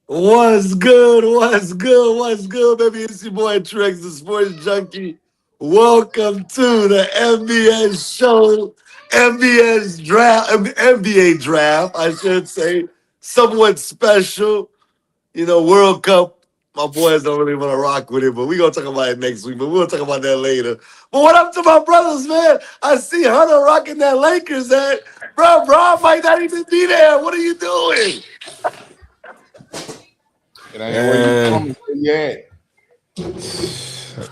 What's good? What's good? What's good, baby? It's your boy Trex, the sports junkie. Welcome to the NBS Show, NBS draft, NBA draft, I should say. Somewhat special, World Cup. My boys don't really want to rock with it, but we're going to talk about it next week, but we'll talk about that later. But what up to my brothers, man? I see Hunter rocking that Lakers hat. Bro, might not even be there. What are you doing? It ain't where you And from, it's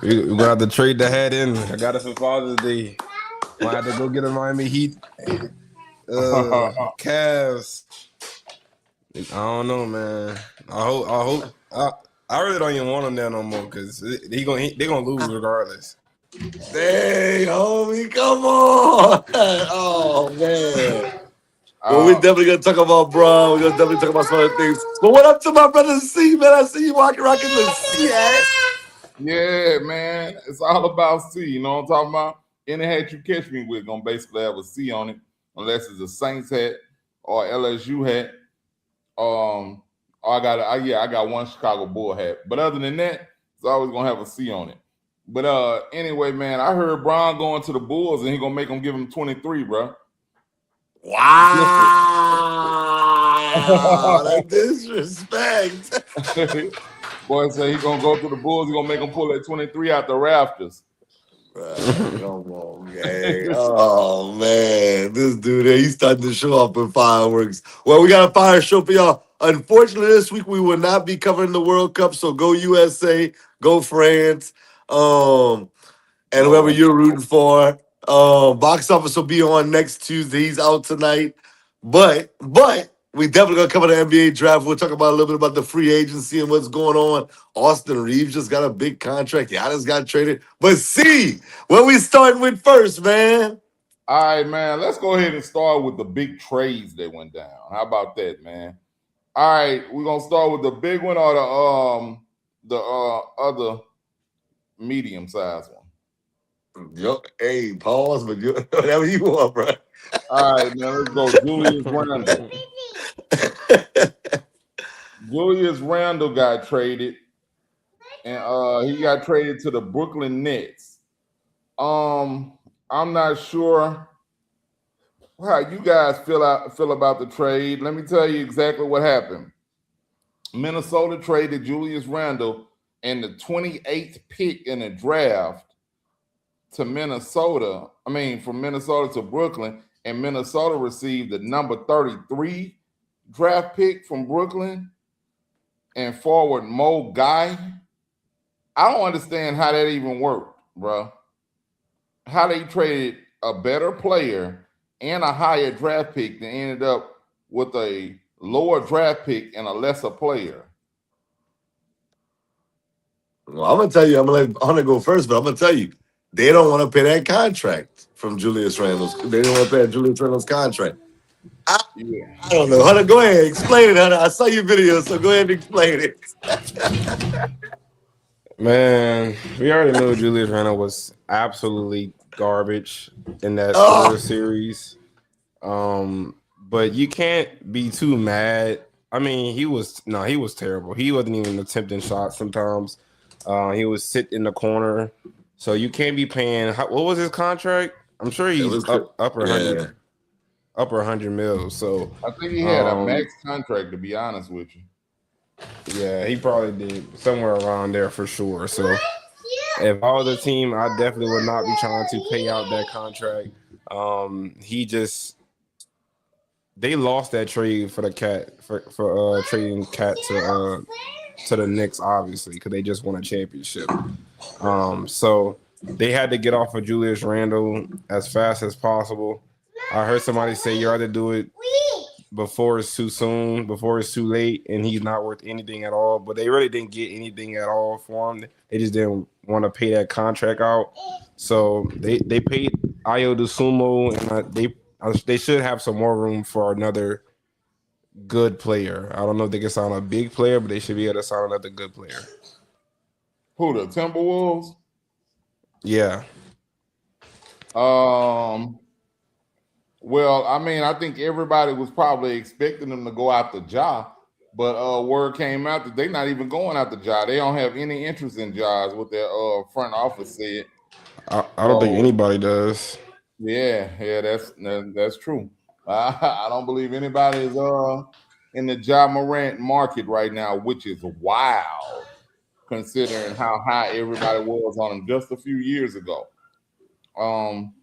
where you at. we're gonna have to trade the hat in. I got it for Father's Day. Might have to go get a Miami Heat. Cavs. I don't know, man. I really don't even want him there no more because they gonna lose regardless. Dang, homie, come on. Oh, man. Well, we're uh, definitely going to talk about Braun. We're going to definitely talk about some other things. But what up to my brother C, man? I see you rocking the C hat. yeah, man. It's all about C. You know what I'm talking about? Any hat you catch me with gonna basically have a C on it, unless it's a Saints hat or LSU hat. I got one Chicago Bull hat. But other than that, it's always gonna have a C on it. But anyway, man, I heard Braun going to the Bulls and he gonna make them give him 23, bro. Wow. That disrespect. Boy say he gonna go to the Bulls. He gonna make them pull that 23 out the rafters. Come on, gang. Oh, man. This dude here, he's starting to show up with fireworks. Well, we got a fire show for y'all. Unfortunately, this week we will not be covering the World Cup, so go USA, go France, and whoever No, you're rooting for. Box office will be on next Tuesday. He's out tonight. But we definitely gonna cover the NBA draft. We'll talk about a little bit about the free agency and what's going on. Austin Reeves just got a big contract. Giannis got traded. But see, what we starting with first, man? all right, man. Let's go ahead and start with the big trades that went down. How about that, man? All right, we're gonna start with the big one or the other medium sized one. Yo, hey, pause, but whatever you want, bro. All right, man. Let's go. Julius Randle. Julius Randle got traded, and he got traded to the Brooklyn Nets. I'm not sure how you guys feel about the trade. Let me tell you exactly what happened. Minnesota traded Julius Randle and the 28th pick in the draft to Minnesota. I mean, from Minnesota to Brooklyn, and Minnesota received the number 33 draft pick from Brooklyn and forward Mo Guy. I don't understand how that even worked, bro. How they traded a better player and a higher draft pick that ended up with a lower draft pick and a lesser player. Well, I'm gonna tell you, I'm gonna let Hunter go first, but I'm gonna tell you, they don't want to pay that contract from Julius Randle's. They don't want to pay Julius Randle's contract. I, Yeah. I don't know. Hunter, go ahead. Explain it, Hunter. I saw your video, so go ahead and explain it. Man, we already knew Julius Randle was absolutely garbage in that Oh, Spurs series. But you can't be too mad. I mean, he was terrible. He wasn't even attempting shots sometimes. He was sitting in the corner. So you can't be paying. What was his contract? I'm sure it he's was good. Yeah. upper 100 mils. So I think he had a max contract, to be honest with you. yeah, he probably did somewhere around there for sure. So if I was a team, I definitely would not be trying to pay out that contract. He just they lost that trade for the cat for trading cat to the Knicks, obviously, because they just won a championship. So they had to get off of Julius Randle as fast as possible. I heard somebody say you ought to do it before it's too soon, before it's too late, and he's not worth anything at all. But they really didn't get anything at all for him. They just didn't want to pay that contract out. So they paid Ayo Sumo, and they should have some more room for another good player. I don't know if they can sign a big player, but they should be able to sign another good player. Who, the Timberwolves? Yeah. Well, I mean, I think everybody was probably expecting them to go after Ja, But word came out that they're not even going after Ja. They don't have any interest in Ja's. What their front office said. I don't think So anybody does. yeah, that's true. I don't believe anybody is in the Ja Morant market right now, which is wild considering how high everybody was on him just a few years ago. Um,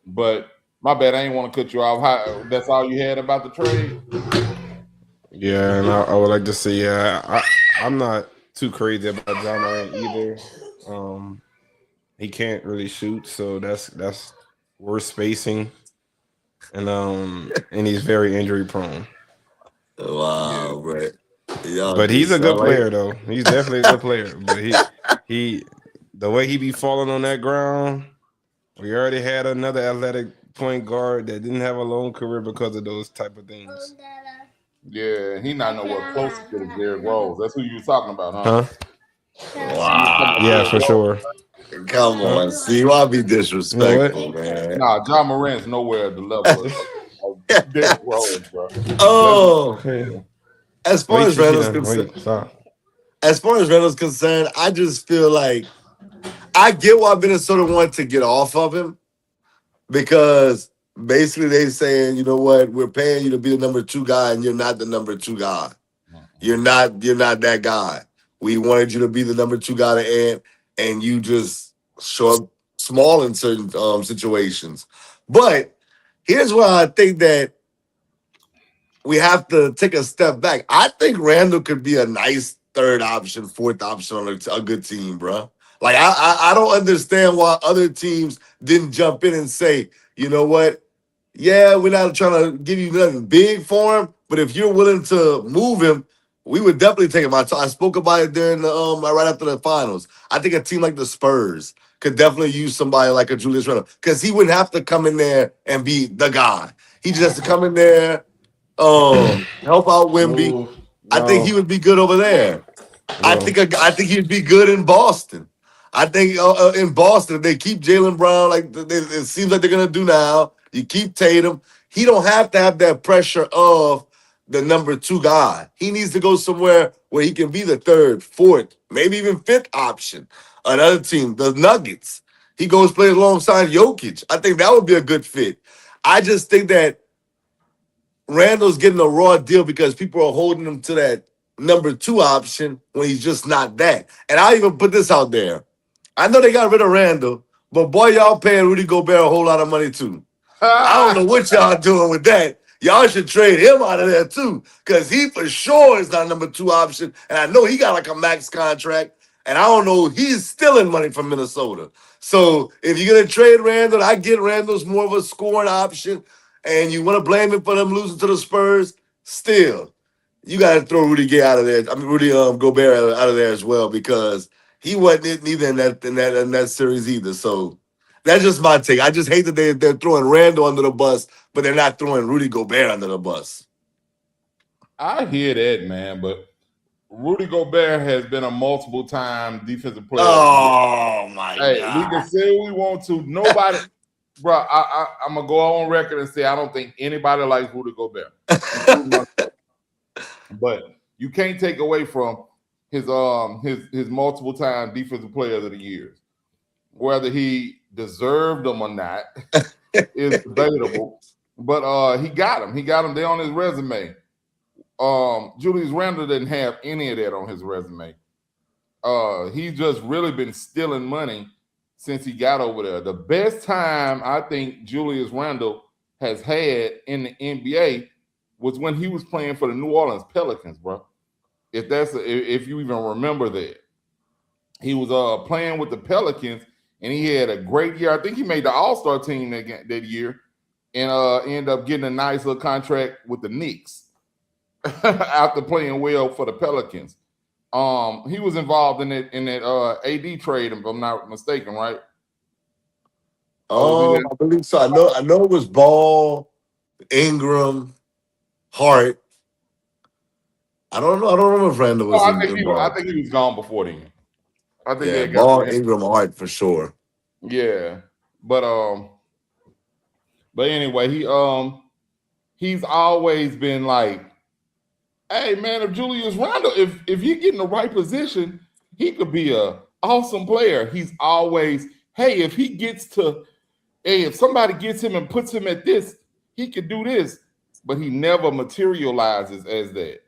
but my bad, I ain't want to cut you off. That's all you had about the trade? Yeah, and I would like to say, I'm not too crazy about John Morant either. Um, he can't really shoot, so that's worse spacing, and he's very injury prone. Yeah. Wow, bro. Y'all But he's just a good sound like player, though. He's definitely a good player. But he, the way he be falling on that ground, we already had another athletic point guard that didn't have a long career because of those type of things. Yeah, he not nowhere close to the Derrick Rose. That's who you was talking about, huh? Huh? You was talking about Yeah, Derrick for Rose. sure. come Huh? on, see why be You know what? disrespectful, man. Nah, John Morant's nowhere at the level of Derrick Rose, bro. Let's Oh, Okay. as far Wait as till she Randall's done. concerned, Wait, stop. I just feel like I get why Minnesota wanted to get off of him because basically they saying, you know what, we're paying you to be the number two guy, and you're not the number two guy. You're not that guy. We wanted you to be the number two guy to end, and you just show up small in certain situations. But here's where I think that we have to take a step back. I think Randall could be a nice third option, fourth option on a good team, bro. Like I don't understand why other teams didn't jump in and say, you know what? Yeah, we're not trying to give you nothing big for him, but if you're willing to move him, we would definitely take him. I spoke about it during the right after the finals. I think a team like the Spurs could definitely use somebody like a Julius Randle because he wouldn't have to come in there and be the guy. He just has to come in there, help out Wimby. Move. I think Go. he would be good over there. Go. I think he'd be good in Boston. I think in Boston, if they keep Jalen Brown like it seems like they're gonna do now, you keep Tatum. He don't have to have that pressure of the number two guy. He needs to go somewhere where he can be the third, fourth, maybe even fifth option. Another team, the Nuggets. He goes play alongside Jokic. I think that would be a good fit. I just think that Randall's getting a raw deal because people are holding him to that number two option when he's just not that. And I even put this out there. I know they got rid of Randall, but boy, y'all paying Rudy Gobert a whole lot of money too. I don't know what y'all doing with that. Y'all should trade him out of there too, because he for sure is not number two option. And I know he got like a max contract. And I don't know, he's stealing money from Minnesota. So if you're gonna trade Randall, I get Randall's more of a scoring option. And you want to blame him for them losing to the Spurs, still, you got to throw Rudy Gay out of there. I mean, Rudy Gobert out of there as well because he wasn't it neither in that series either. So that's just my take. I just hate that they're throwing Randall under the bus, but they're not throwing Rudy Gobert under the bus. I hear that, man, but Rudy Gobert has been a multiple time defensive player of the year. Oh my Hey, we can God. say we want to. Nobody, bro. I'm gonna go on record and say I don't think anybody likes Rudy Gobert, including myself. But you can't take away from his multiple time defensive player of the years. Whether he deserved them or not is debatable. But he got him. He got him there on his resume. Julius Randle didn't have any of that on his resume. He's just really been stealing money since he got over there. The best time I think Julius Randle has had in the NBA was when he was playing for the New Orleans Pelicans, bro. If you even remember that. He was playing with the Pelicans and he had a great year. I think he made the All-Star team that year and ended up getting a nice little contract with the Knicks after playing well for the Pelicans. He was involved in that AD trade, if I'm not mistaken, right? I believe so. I know it was Ball, Ingram, Hart. I don't know. I don't remember if Randall No, was I think involved. he was gone before then. I think Yeah, they got Ball, rid of him. Ingram, Hart for sure. Yeah, but anyway, he's always been like Hey man, if Julius Randle, if you get in the right position, he could be a awesome player. He's always, hey, if somebody gets him and puts him at this, he could do this. But he never materializes as that.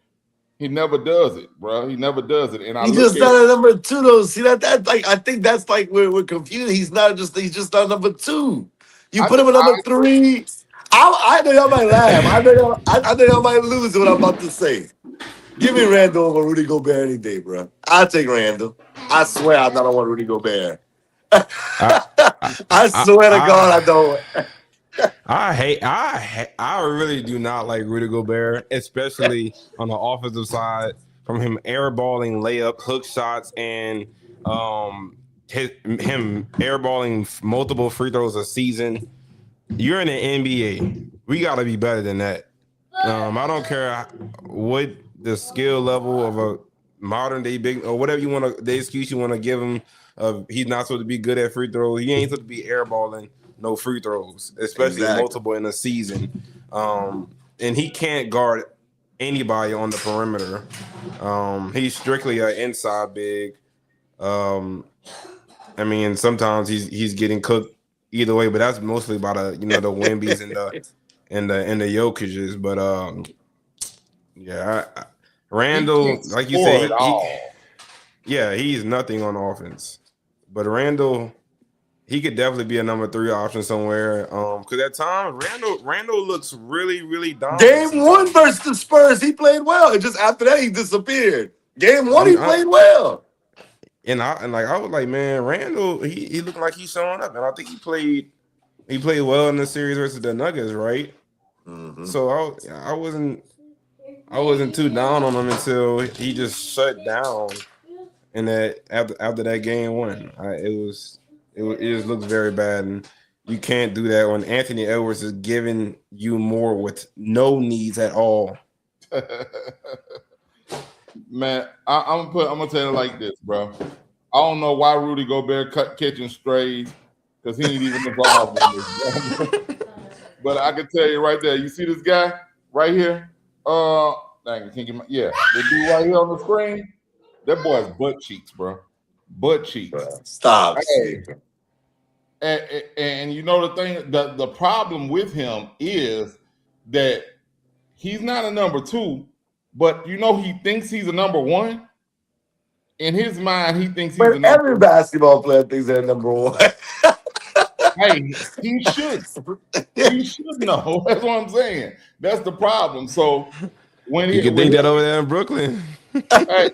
He never does it, bro. He never does it. And I He's look just at not a number two though. See that like I think that's like we're confused. He's just not number two. You put him at number three. I know y'all might laugh. I know y'all might lose what I'm about to say. Give me Randall over Rudy Gobert any day, bro. I'll take Randall. I swear I don't want Rudy Gobert. I, I swear to God I don't. I really do not like Rudy Gobert, especially on the offensive side, from him airballing layup, hook shots, and him airballing multiple free throws a season. You're in the NBA. We got to be better than that. I don't care what the skill level of a modern day big or whatever you want to, the excuse you want to give him of he's not supposed to be good at free throws. He ain't supposed to be airballing no free throws, especially multiple in a season. And he can't guard anybody on the perimeter. He's strictly an inside big. I mean, sometimes he's getting cooked either way, but that's mostly by the the Wemby's and the Jokic's. But Randall, like you said, he's nothing on offense. But Randall, he could definitely be a number 3 option somewhere. Because at times Randall looks really, really dominant. Game 1 versus the Spurs, he played well. And just after that, he disappeared. Game 1, he played well. And I was like, man, Randall, he looked like he's showing up, and I think he played well in the series versus the Nuggets, right? Mm-hmm. So I wasn't too down on him until he just shut down, and that after that game 1, it just looks very bad, and you can't do that when Anthony Edwards is giving you more with no needs at all. Man, I'm gonna tell you like this, bro. I don't know why Rudy Gobert catching strays because he ain't even involved in this. But I can tell you right there. You see this guy right here? The dude right here on the screen. That boy's butt cheeks, bro. Butt cheeks. Stop. Hey. And you know the thing, the problem with him is that he's not a number 2. But he thinks he's a number 1. In his mind, he thinks he's a number 1. Every basketball player thinks they're number 1. Hey, he should. He should know. That's what I'm saying. That's the problem. So when you can think that over there in Brooklyn. Hey,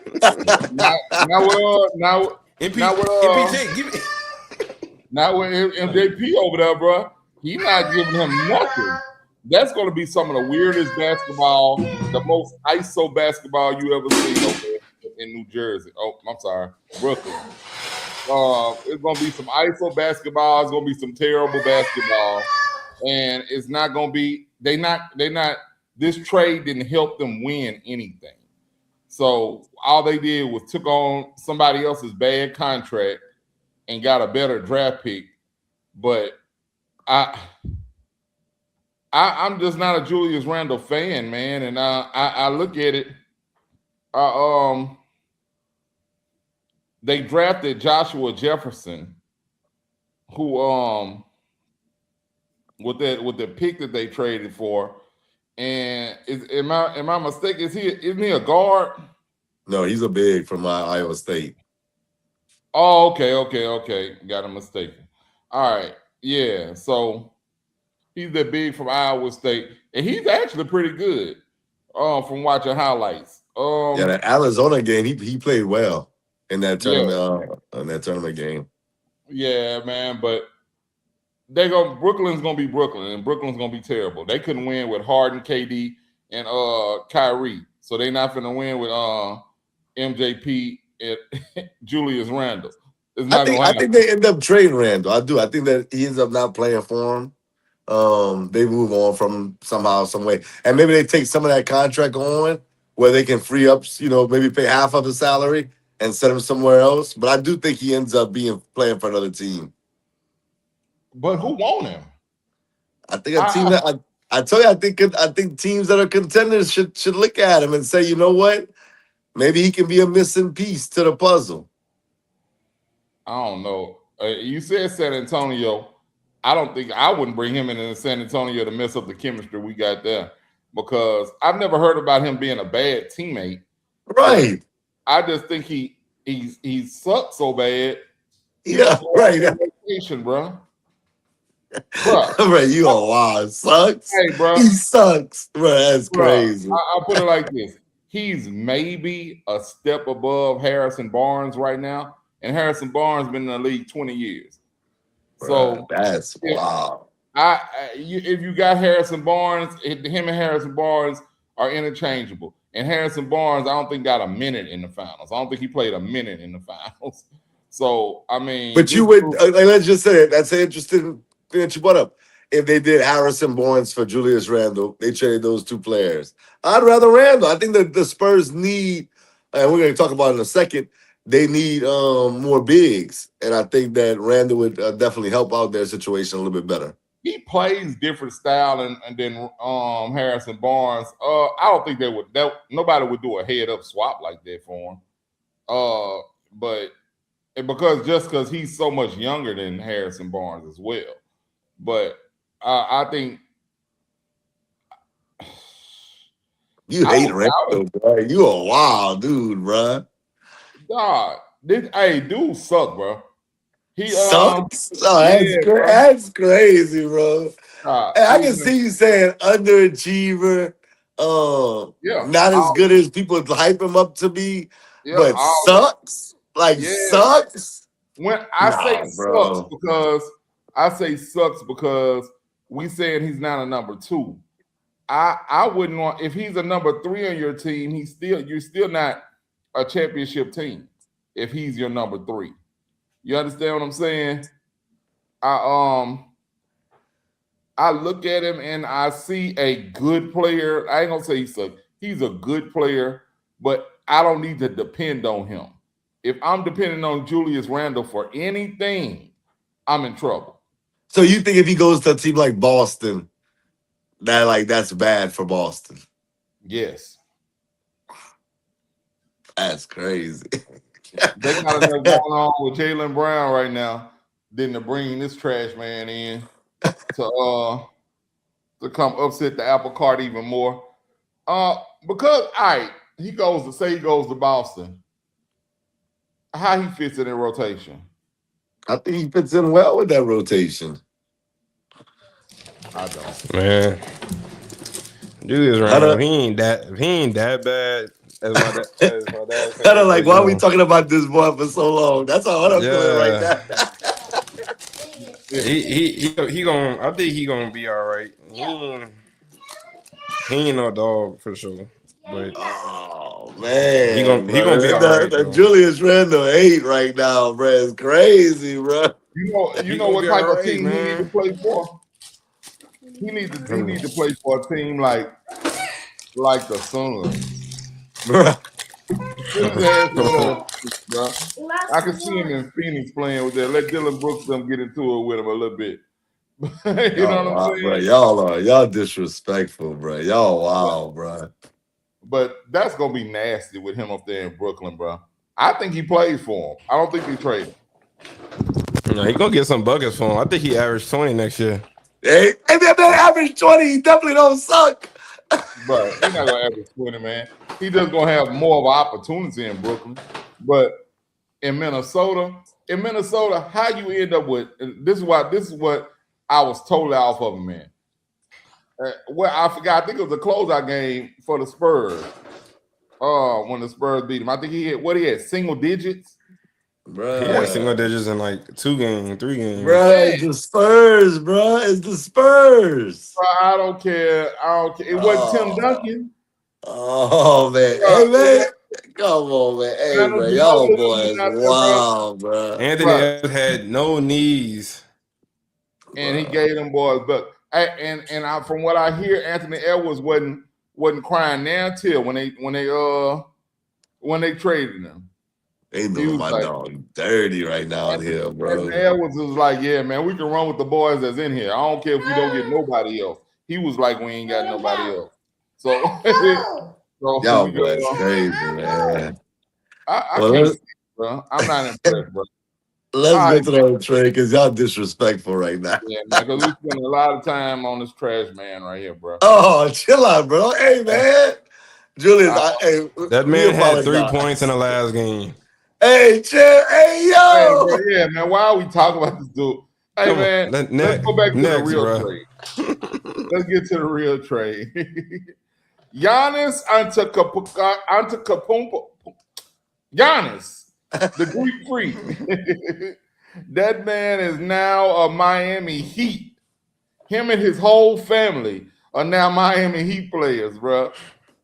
now with MJP over there, bro, he's not giving him nothing. That's going to be some of the weirdest basketball, the most ISO basketball you ever seen over there in New Jersey. Oh, I'm sorry, Brooklyn. It's going to be some ISO basketball. It's going to be some terrible basketball, and it's not going to be. They not. This trade didn't help them win anything. So all they did was took on somebody else's bad contract and got a better draft pick. But I'm just not a Julius Randle fan, man. And I look at it. They drafted Joshua Jefferson, who with the pick that they traded for. And am I mistaken? Isn't he a guard? No, he's a big from Iowa State. Oh, okay. Got him mistaken. All right, yeah. So he's that big from Iowa State, and he's actually pretty good. From watching highlights. The Arizona game, he played well in that tournament. In that tournament game. Yeah, man, but Brooklyn's gonna be Brooklyn, and Brooklyn's gonna be terrible. They couldn't win with Harden, KD, and Kyrie, so they're not gonna win with MJP and Julius Randle. I think they end up trading Randle. I do. I think that he ends up not playing for him. They move on from him somehow, some way, and maybe they take some of that contract on where they can free up, maybe pay half of the salary and send him somewhere else. But I do think he ends up playing for another team. But who won him? I think a team I tell you, I think teams that are contenders should look at him and say, you know what? Maybe he can be a missing piece to the puzzle. I don't know. You said San Antonio. I don't think I wouldn't bring him into San Antonio to mess up the chemistry we got there because I've never heard about him being a bad teammate. Right. I just think he sucks so bad. Yeah, right. Rotation, bro. Right, you all wow, sucks. Hey, bro. He sucks. Bro, that's crazy. I'll put it like this. He's maybe a step above Harrison Barnes right now. And Harrison Barnes been in the league 20 years. So that's wow. If you got Harrison Barnes, him and Harrison Barnes are interchangeable. And Harrison Barnes, I don't think got a minute in the finals. I don't think he played a minute in the finals. So I mean, but you would let's just say it. That's an interesting thing that you brought up. If they did Harrison Barnes for Julius Randle, they traded those two players. I'd rather Randle. I think that the Spurs need, and we're going to talk about it in a second. They need more bigs, and I think that Randle would definitely help out their situation a little bit better. He plays different style than Harrison Barnes. I don't think nobody would do a head up swap like that for him. But because he's so much younger than Harrison Barnes as well. But I think you hate Randle, bro. You a wild dude, bro. God, dude suck, bro. He sucks. That's crazy, bro. I can see you saying underachiever. Not as good as people hype him up to be, but sucks. Sucks. When I say sucks because we saying he's not a number 2. I wouldn't want if he's a number 3 on your team. You're still not a championship team if he's your number 3. You understand what I'm saying? I look at him and I see a good player. I ain't gonna say he sucks. He's a good player, but I don't need to depend on him. If I'm depending on Julius Randle for anything, I'm in trouble. So you think if he goes to a team like Boston, that's bad for Boston? Yes. That's crazy. They got enough going on with Jaylen Brown right now than to bring this trash man in to come upset the apple cart even more. Because he goes to Boston. How he fits in rotation? I think he fits in well with that rotation. I don't. Man. Julius Randle, he ain't that bad. As my dad kind of like, why are we talking about this boy for so long? That's all I'm feeling right now. he gonna. I think he gonna be all right. He ain't no dog for sure. But oh man, he gonna be all right. The Julius Randle 8 right now, bro. It's crazy, bro. You know what type of team he need to play for? He need to play for a team like the Suns. I can see him in Phoenix playing with that. Let Dylan Brooks them get into it with him a little bit. You know what I'm saying? Bro, y'all disrespectful, bro. Y'all wild, bro. But that's gonna be nasty with him up there in Brooklyn, bro. I think he plays for him. I don't think he trade him. No, he gonna get some buckets for him. I think he averaged 20 next year. Hey, if that average 20, he definitely don't suck. But he's not gonna average 20, man. He just gonna have more of an opportunity in Brooklyn. But in Minnesota, how you end up with this is what I was totally off of him, man. Well, I forgot. I think it was a closeout game for the Spurs. When the Spurs beat him, I think he had single digits. Bro, he had single digits in like 2 games, 3 games. Bro, it's the Spurs, bro. It's the Spurs. Bro, I don't care. It wasn't Tim Duncan. Oh man, hey man, come on, man. Hey, bro, y'all boys, wow, bro. Anthony Edwards had no knees, and he gave them boys. But from what I hear, Anthony Edwards wasn't crying now till when they traded him. They doing my dog dirty right now in here, bro. Anthony Edwards was like, "Yeah, man, we can run with the boys that's in here. I don't care if we don't get nobody else. he was like, we ain't got nobody else. So, Y'all we boys go. crazy, man. I Well, can't, bro. I'm not impressed, bro. let's All go right, to the trade because y'all disrespectful right now. yeah, man, because we spend a lot of time on this trash man right here, bro. Oh, chill out, bro. Hey, man. Julius, hey, That we man had 3 apologize. points in the last game. Hey, chill. Hey, Hey, bro, yo. yeah, man. Why are we talking about this dude? Hey, Come on, man, let's go back to the next, real bro. trade. Let's get to the real trade. Giannis Antetokounmpo. Giannis, the Greek freak. That man is now a Miami Heat. Him and his whole family are now Miami Heat players, bro.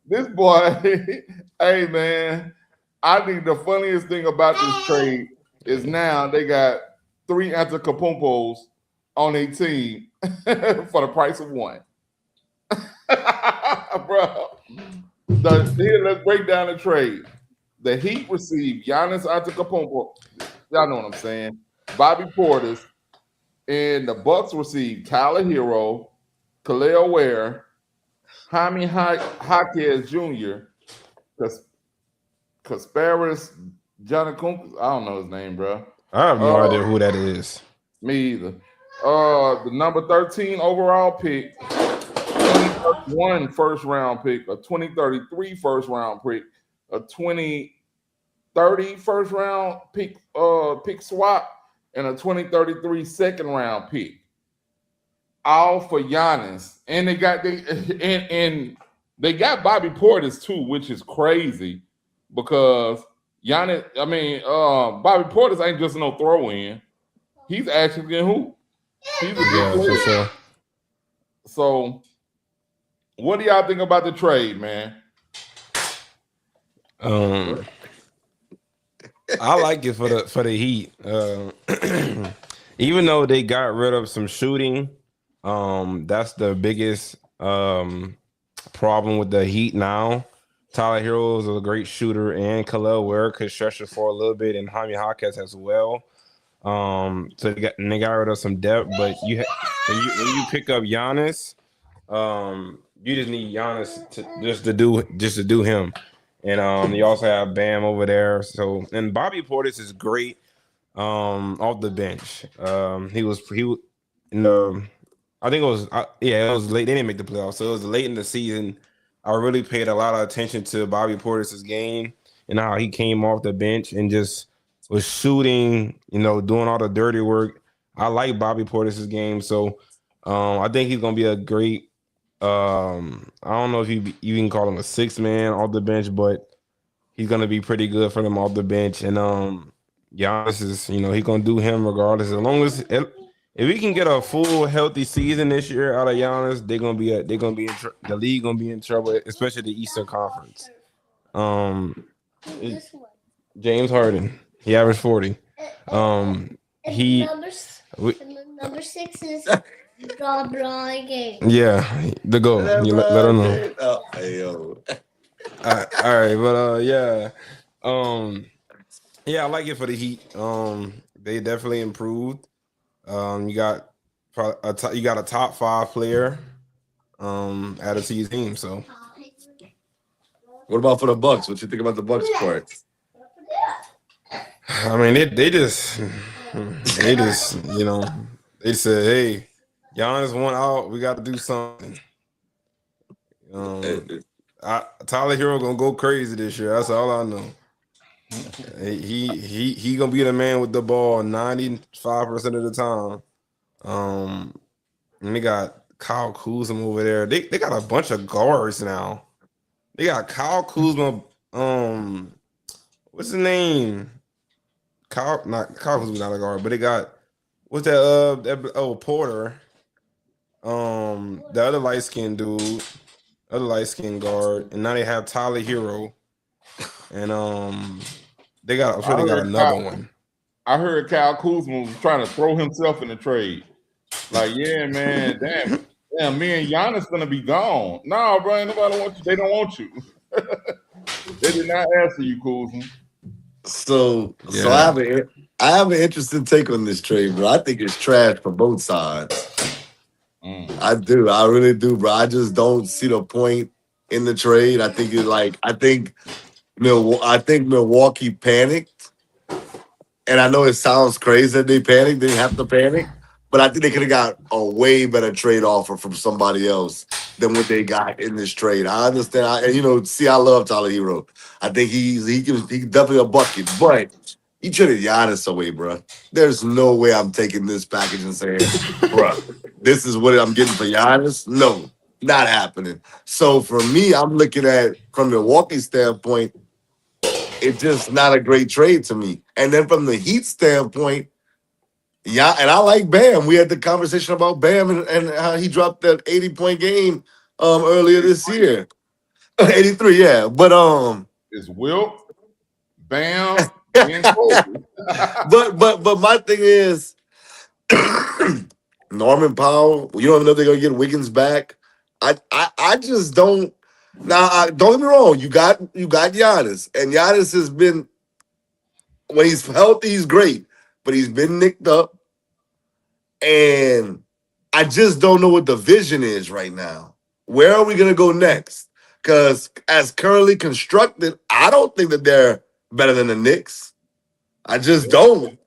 This boy, hey, man, I think the funniest thing about this trade is now they got 3 Antetokounmpos on a team for the price of one. Bro, here, let's break down the trade. The Heat received Giannis Antetokounmpo. Y'all know what I'm saying. Bobby Portis, and the Bucks received Tyler Hero, Khalil Ware, Jaime Jaquez Jr., Kasparis Giannakoumpas. I don't know his name, bro. I have no idea who that is. Me either. The number 13 overall pick, 2031 first round pick, a 2033 first round pick, a 2030 first round pick swap, and a 2033 second round pick. All for Giannis. And they got they got Bobby Portis too, which is crazy because Giannis, Bobby Portis ain't just no throw in. He's actually getting hoop. He's a good player. For sure. So, what do y'all think about the trade, man? I like it for the Heat. Even though they got rid of some shooting, that's the biggest problem with the Heat now. Tyler Hero is a great shooter, and Khalil Ware could stretch it for a little bit, and Jaime Jaquez as well. So they got rid of some depth, but when you pick up Giannis, you just need Giannis to do him, and you also have Bam over there. So and Bobby Portis is great off the bench. He was I think it was late. They didn't make the playoffs, so it was late in the season. I really paid a lot of attention to Bobby Portis' game and how he came off the bench and just was shooting, doing all the dirty work. I like Bobby Portis' game, so I think he's gonna be a great. I don't know if you can call him a 6 man off the bench, but he's gonna be pretty good for them off the bench. And Giannis is, he's gonna do him regardless. As long as if we can get a full healthy season this year out of Giannis, the league gonna be in trouble, especially the Eastern Conference. James Harden, he averaged 40. Number 6 is LeBron James. Yeah, the goal. Let him know. Oh, hey, yo. All right, but yeah, I like it for the Heat. They definitely improved. You got a top 5 player added to your team. So, What about for the Bucks? What you think about the Bucks part? I mean, they just they said, hey, Giannis went out. We got to do something. Tyler Hero gonna go crazy this year. That's all I know. He gonna be the man with the ball 95% of the time. And they got Kyle Kuzma over there. They got a bunch of guards now. They got Kyle Kuzma. What's his name? Kyle Kuzma's not a guard, but they got what's that? Porter. The other light skinned dude, other light skinned guard, and now they have Tyler Hero, and they got another one. I heard Kyle Kuzma was trying to throw himself in the trade. Like, yeah, man, damn, me and Giannis gonna be gone. No, bro, nobody wants you. They don't want you. They did not ask for you, Kuzma. So I have an interesting take on this trade, bro. I think it's trash for both sides. I I do. I really do, bro. I just don't see the point in the trade. I think Milwaukee panicked, and I know it sounds crazy that they panicked. They didn't have to panic, but I think they could have got a way better trade offer from somebody else than what they got in this trade. I understand. And see, I love Tyler Hero. I think he's definitely a bucket, but he traded Giannis away, bro. There's no way I'm taking this package and saying, bro, this is what I'm getting for Giannis. No, not happening. So for me, I'm looking at from Milwaukee standpoint, it's just not a great trade to me. And then from the Heat standpoint, yeah, and I like Bam. We had the conversation about Bam and how he dropped that 80-point game earlier this year. 83, yeah. But It's Wilt, Bam, and Kobe. but my thing is Norman Powell. You don't even know if they're gonna get Wiggins back. I just don't. Now, don't get me wrong. You got Giannis, and Giannis has been when he's healthy, he's great, but he's been nicked up, and I just don't know what the vision is right now. Where are we gonna go next? Because as currently constructed, I don't think that they're better than the Knicks. I just don't.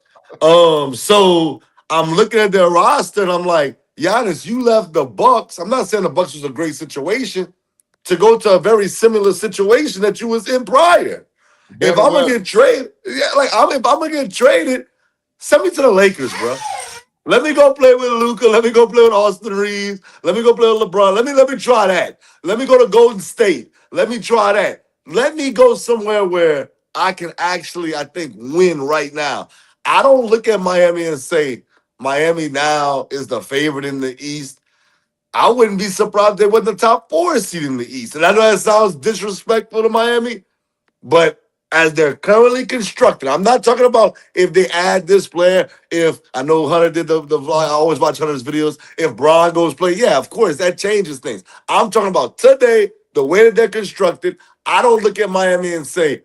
So I'm looking at their roster and I'm like, Giannis, you left the Bucks. I'm not saying the Bucks was a great situation to go to a very similar situation that you was in prior. If Better I'm gonna weather. get traded, yeah, if I'm gonna get traded, send me to the Lakers, bro. Let me go play with Luca. Let me go play with Austin Reeves. Let me go play with LeBron. Let me try that. Let me go to Golden State. Let me try that. Let me go somewhere where I can actually, I think, win right now. I don't look at Miami and say Miami now is the favorite in the East. I wouldn't be surprised if they were the top 4 seed in the East. And I know that sounds disrespectful to Miami, but as they're currently constructed, I'm not talking about if they add this player. If I know Hunter did the vlog, I always watch Hunter's videos. If Braun goes play, yeah, of course, that changes things. I'm talking about today, the way that they're constructed. I don't look at Miami and say,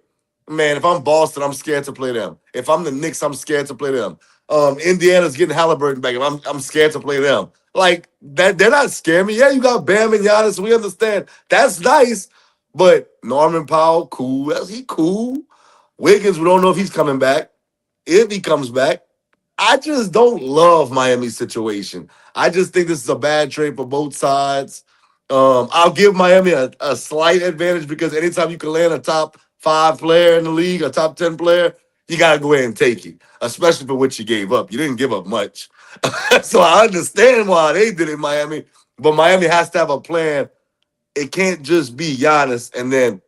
man, if I'm Boston, I'm scared to play them. If I'm the Knicks, I'm scared to play them. Indiana's getting Halliburton back. I'm scared to play them. Like that, they're not scaring me. Yeah, you got Bam and Giannis. We understand. That's nice. But Norman Powell, cool. He cool. Wiggins, we don't know if he's coming back. If he comes back, I just don't love Miami's situation. I just think this is a bad trade for both sides. I'll give Miami a slight advantage because anytime you can land a top 5 player in the league, a top 10 player, you got to go ahead and take it, especially for what you gave up. You didn't give up much. So I understand why they did it in Miami, but Miami has to have a plan. It can't just be Giannis and then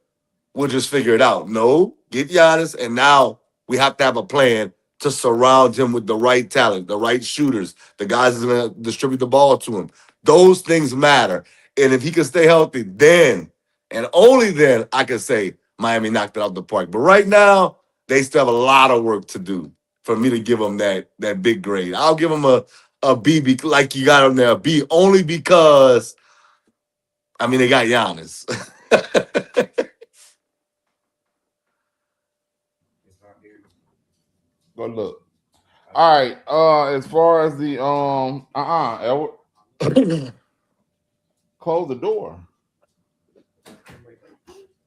we'll just figure it out. No, get Giannis, and now we have to have a plan to surround him with the right talent, the right shooters, the guys that's going to distribute the ball to him. Those things matter. And if he can stay healthy, then and only then I can say Miami knocked it out the park. But right now, they still have a lot of work to do for me to give them that big grade. I'll give them a B, like you got them there, a B, only because they got Giannis. Go look. All right. As far as the Edward, close the door.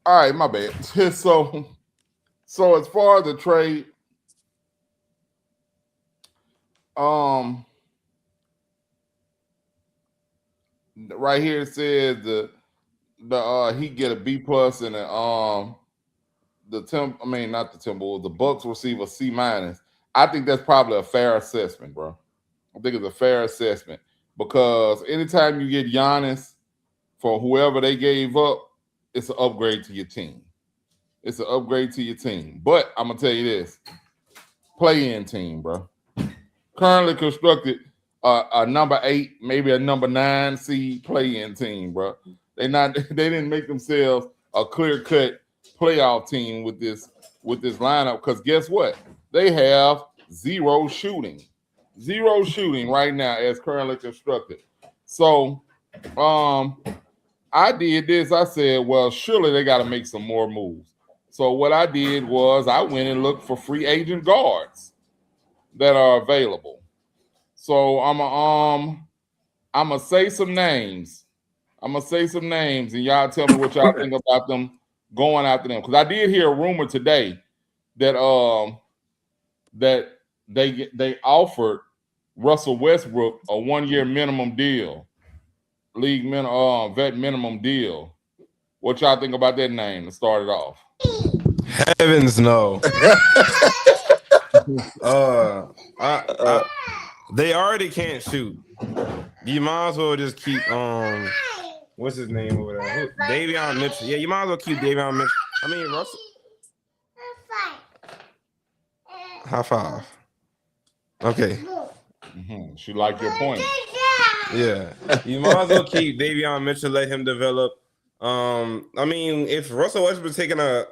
All right, my bad. So as far as the trade, right here it says the he get a B plus and not the Timberwolves, the Bucks receive a C minus. I think that's probably a fair assessment, bro. I think it's a fair assessment because anytime you get Giannis for whoever they gave up, it's an upgrade to your team. It's an upgrade to your team. But I'm gonna tell you this: play-in team, bro. Currently constructed a number 8, maybe a number 9 seed play-in team, bro. They didn't make themselves a clear-cut playoff team with this lineup because guess what? They have zero shooting right now as currently constructed. So, I did this. I said, well, surely they got to make some more moves. So what I did was I went and looked for free agent guards that are available. So I I'm gonna say some names. And y'all tell me what y'all think about them going after them. Because I did hear a rumor today that that they offered Russell Westbrook a 1-year minimum deal, vet minimum deal. What y'all think about that name to start it off? Heavens no. They already can't shoot. You might as well just keep what's his name over there? Davion Mitchell. Yeah, you might as well keep Davion Mitchell. I mean Russell. High five. Okay. She like your point. Yeah. You might as well keep Davion Mitchell, let him develop. I mean, if Russell Westbrook taking a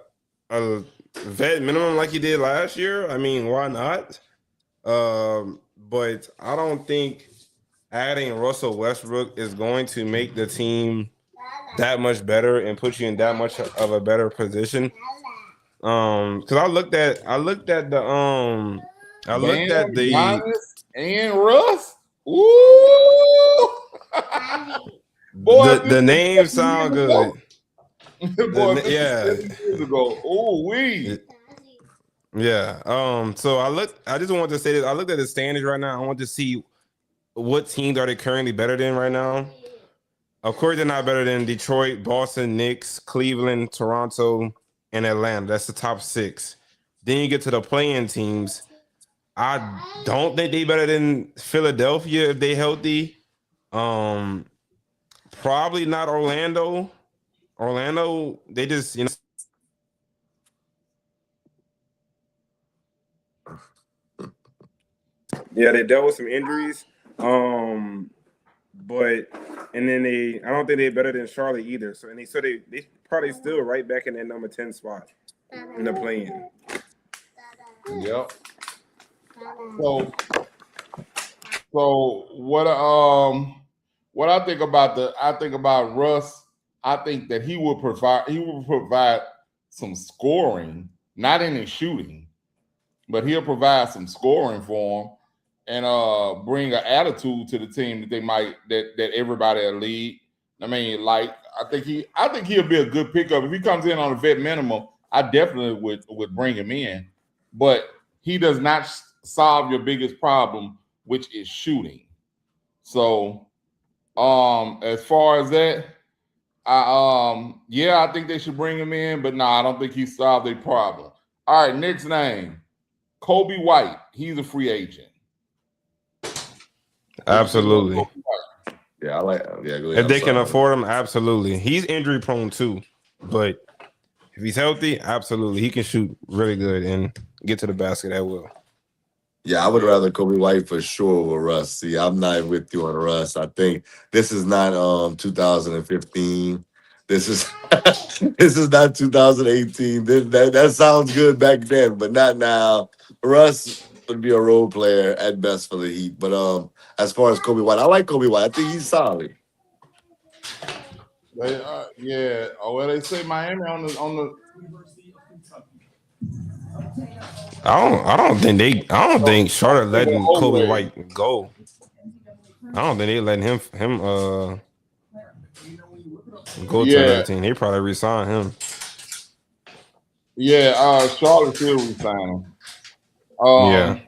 vet minimum like he did last year, I mean, why not? But I don't think adding Russell Westbrook is going to make the team that much better and put you in that much of a better position. Because I looked at the Giannis and Russ. Ooh, boy, the names sound good. Boy, years ago. Ooh, we. Yeah. So I just wanted to say this. I looked at the standings right now. I want to see what teams are they currently better than right now. Of course, they're not better than Detroit, Boston, Knicks, Cleveland, Toronto, and Atlanta. That's the top 6. Then you get to the play-in teams. I don't think they better than Philadelphia if they healthy. Probably not Orlando. Orlando, they just, yeah, they dealt with some injuries. But and then I don't think they're better than Charlotte either. So they probably still right back in that number 10 spot in the play-in. Yep. So what I think about Russ, I think that he will provide some scoring, not any shooting, but he'll provide some scoring for him and bring an attitude to the team that everybody will lead. I mean, like I think he'll be a good pickup if he comes in on a vet minimum. I definitely would bring him in, but he does not solve your biggest problem, which is shooting. So, as far as that, I think they should bring him in, but no, I don't think he solved their problem. All right, next name, Kobe White. He's a free agent. Absolutely. Yeah, I like. Yeah, if they can afford him, absolutely. He's injury prone too, but if he's healthy, absolutely, he can shoot really good and get to the basket at will. Yeah, I would rather Kobe White for sure with Russ. See, I'm not with you on Russ. I think this is not 2015. This is this is not 2018. That sounds good back then, but not now. Russ would be a role player at best for the Heat. But as far as Kobe White, I like Kobe White. I think he's solid. Yeah. Oh, well, they say Miami on the. I don't think Charlotte letting Kobe White go. I don't think they letting him go to another team. They probably resign him. Yeah, Charlotte still resign him. Yeah.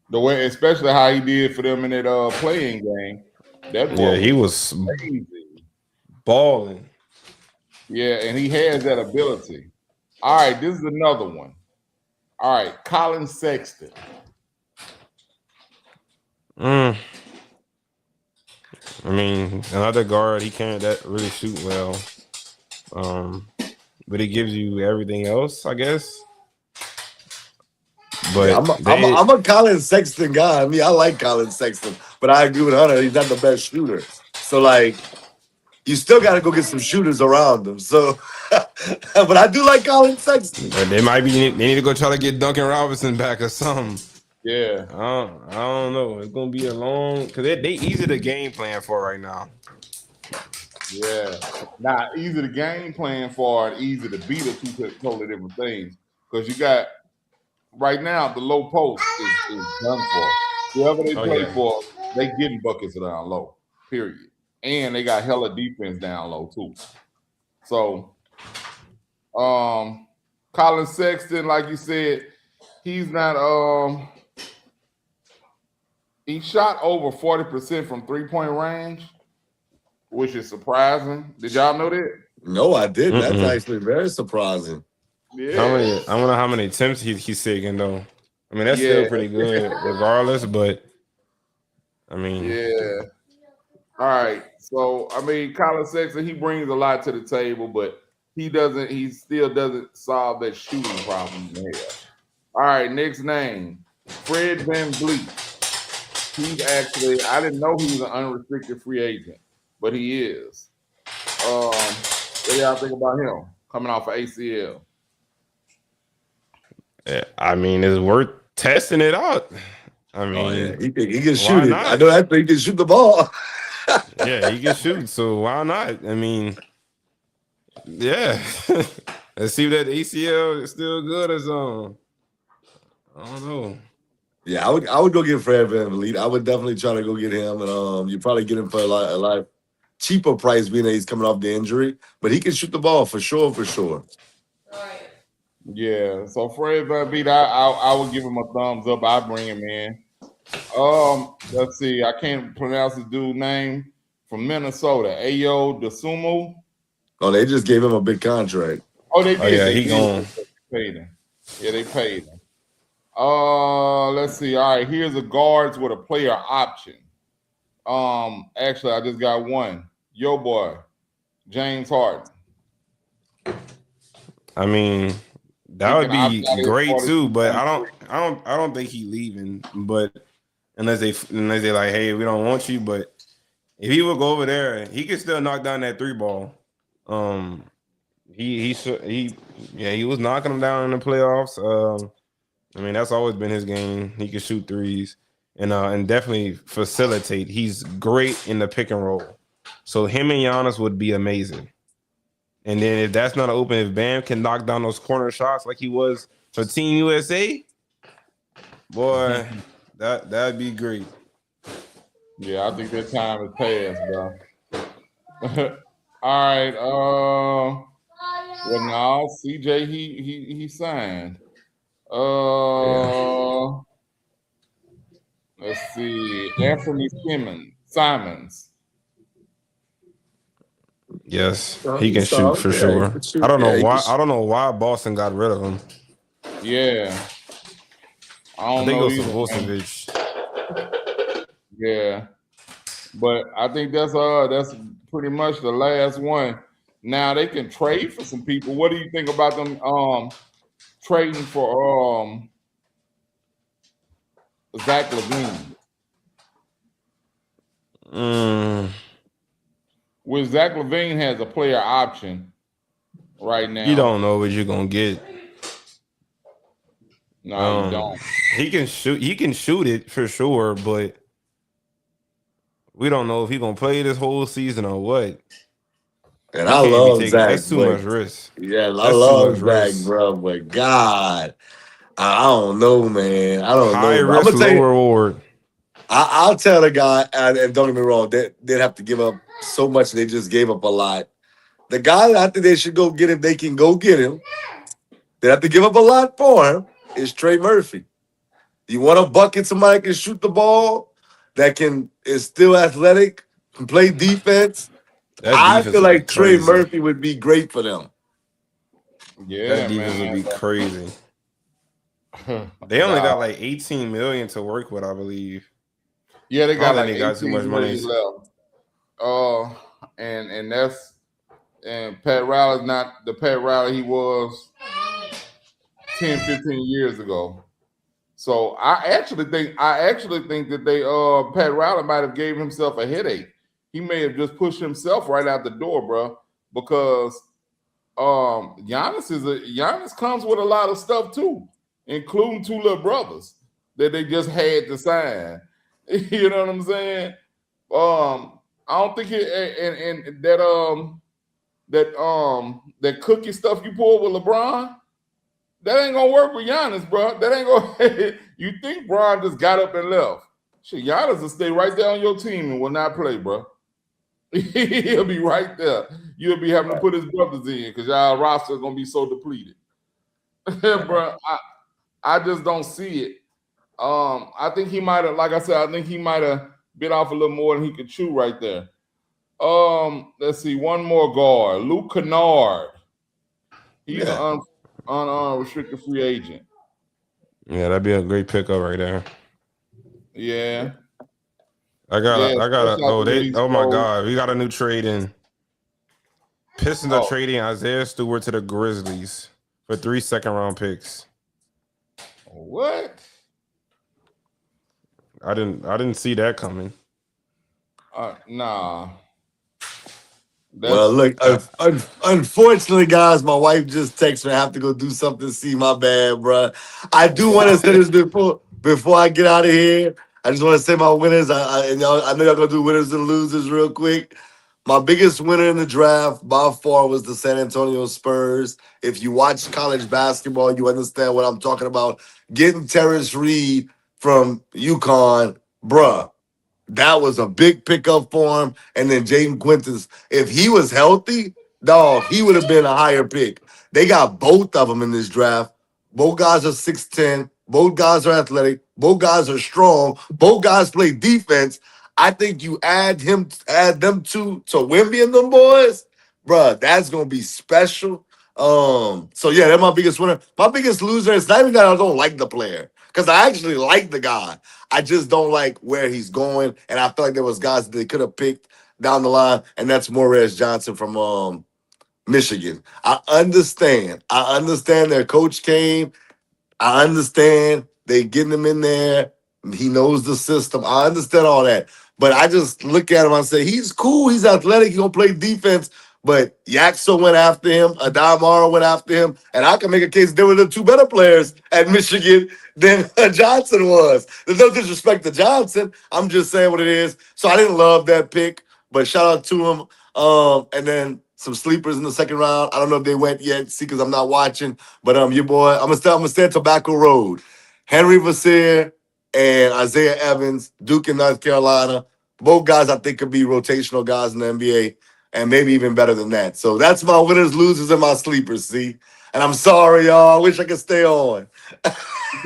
The way, especially how he did for them in that playing game. He was crazy. Balling. Yeah, and he has that ability. All right, this is another one. All right, Colin Sexton. I mean, another guard, he can't really shoot well. But he gives you everything else, I guess. But yeah, I'm a Colin Sexton guy. I mean, I like Colin Sexton, but I agree with Hunter. He's not the best shooter. So, like, you still got to go get some shooters around him. So, but I do like Colin Sexton. They need to go try to get Duncan Robinson back or something. Yeah. I don't know. It's going to be a long, because they easy to game plan for right now. Yeah. Now, easy to game plan for and easy to beat are two totally different things. Because you got, right now, the low post is done for. Whoever they play for, they getting buckets down low. period. And they got hella defense down low too. So, Colin Sexton, like you said, he's not. He shot over 40% from 3-point range, which is surprising. Did y'all know that? No, I didn't. That's actually very surprising. Yeah. I wonder how many attempts he's taking though. I mean, that's still pretty good, regardless. But I mean, yeah. All right. So I mean, Colin Sexton, he brings a lot to the table, but he still doesn't solve that shooting problem there. All right, next name, Fred VanVleet. He's actually, I didn't know he was an unrestricted free agent, but he is. What do y'all think about him coming off of ACL? I mean, it's worth testing it out. I mean, he can shoot it. Not? I know that he can shoot the ball. Yeah, he can shoot. So why not? I mean, yeah. Let's see if that ACL is still good as I don't know. Yeah, I would go get Fred VanVleet. I would definitely try to go get him, and you probably get him for a lot cheaper price, being that he's coming off the injury. But he can shoot the ball for sure. Yeah. So Fred VanVleet, I would give him a thumbs up. I'd bring him in. Let's see. I can't pronounce the dude's name from Minnesota. Ayo Dosunmu. Oh, they just gave him a big contract. Oh, they did. Yeah, he gone. Paid him. Yeah, they paid him. Let's see. All right, here's the guards with a player option. Actually, I just got one. Yo boy, James Harden. I mean, that would be great too, but I don't think he's leaving. But unless they like, hey, we don't want you. But if he would go over there, he could still knock down that 3-ball. He was knocking them down in the playoffs. I mean, that's always been his game. He can shoot threes and definitely facilitate. He's great in the pick and roll. So him and Giannis would be amazing. And then if that's not open, if Bam can knock down those corner shots like he was for Team USA, boy, that'd be great. Yeah, I think that time is past, bro. All right. Well, now CJ he signed. Let's see, Anthony Simons. Yes, he can shoot for sure. I don't know why. I don't know why Boston got rid of him. Yeah, I think it was Vucevic. Yeah, but I think that's pretty much the last one. Now they can trade for some people. What do you think about them trading for Zach LaVine? Well, Zach LaVine has a player option right now. You don't know what you're gonna get. No, you don't. He can shoot. He can shoot it for sure, but we don't know if he's gonna play this whole season or what. And I love Zach. That's too much risk. Yeah, I love Zach, bro. But God, I don't know, man. I don't know. High risk, low reward. I'll tell the guy, and don't get me wrong, they'd have to give up so much. They just gave up a lot. The guy that I think they should go get him, they can go get him. They have to give up a lot for him. Is Trey Murphy. You want a bucket, somebody can shoot the ball, that is still athletic, can play defense. I feel like Trey Murphy would be great for them. Yeah, that defense would be crazy. They only got like 18 million to work with, I believe. Yeah, they got like 18 too much money left. And Pat Riley's not the Pat Riley he was 10, 15 years ago. So I actually think that they Pat Riley might have gave himself a headache. He may have just pushed himself right out the door, bro, because Giannis comes with a lot of stuff too, including 2 little brothers that they just had to sign. You know what I'm saying? I don't think that cookie stuff you pull with LeBron, that ain't gonna work with Giannis, bro. That ain't gonna. You think Bron just got up and left? Shit, Giannis will stay right there on your team and will not play, bro. He'll be right there. You'll be having to put his brothers in because y'all roster is gonna be so depleted. Bro, I just don't see it. I think he might have, like I said, I think he might have bit off a little more than he could chew right there. Let's see, one more guard, Luke Kennard. He's an unrestricted free agent. Yeah, that'd be a great pickup right there. Yeah. I got oh my God, we got a new trade in. Pistons are trading Isaiah Stewart to the Grizzlies for 3 second-round picks. What? I didn't see that coming. Nah. Well, look, unfortunately, guys, my wife just texted me. I have to go do something. See, my bad, bro. I do want to say this before I get out of here. I just want to say my winners. I know y'all gonna do winners and losers real quick. My biggest winner in the draft by far was the San Antonio Spurs. If you watch college basketball, you understand what I'm talking about. Getting Terrence Reed from UConn, bruh. That was a big pickup for him. And then Jaden Quintez, if he was healthy, dog, he would have been a higher pick. They got both of them in this draft. Both guys are 6'10". Both guys are athletic. Both guys are strong. Both guys play defense. I think you add them two to Wemby and them boys, bruh, that's gonna be special. So yeah, they're my biggest winner. My biggest loser is not even that I don't like the player, because I actually like the guy. I just don't like where he's going, and I feel like there was guys that they could have picked down the line, and that's Morez Johnson from Michigan. I understand their coach came. I understand they getting him in there. He knows the system. I understand all that. But I just look at him and say, he's cool. He's athletic. He's going to play defense. But Yaxo went after him. Adamara went after him. And I can make a case there were the two better players at Michigan than Johnson was. There's no disrespect to Johnson. I'm just saying what it is. So I didn't love that pick. But shout out to him. And then some sleepers in the second round. I don't know if they went yet, see, because I'm not watching. But your boy, I'm gonna stay at Tobacco Road. Henry Vassir and Isaiah Evans, Duke and North Carolina. Both guys I think could be rotational guys in the NBA, and maybe even better than that. So that's my winners, losers, and my sleepers, see? And I'm sorry, y'all. I wish I could stay on. It's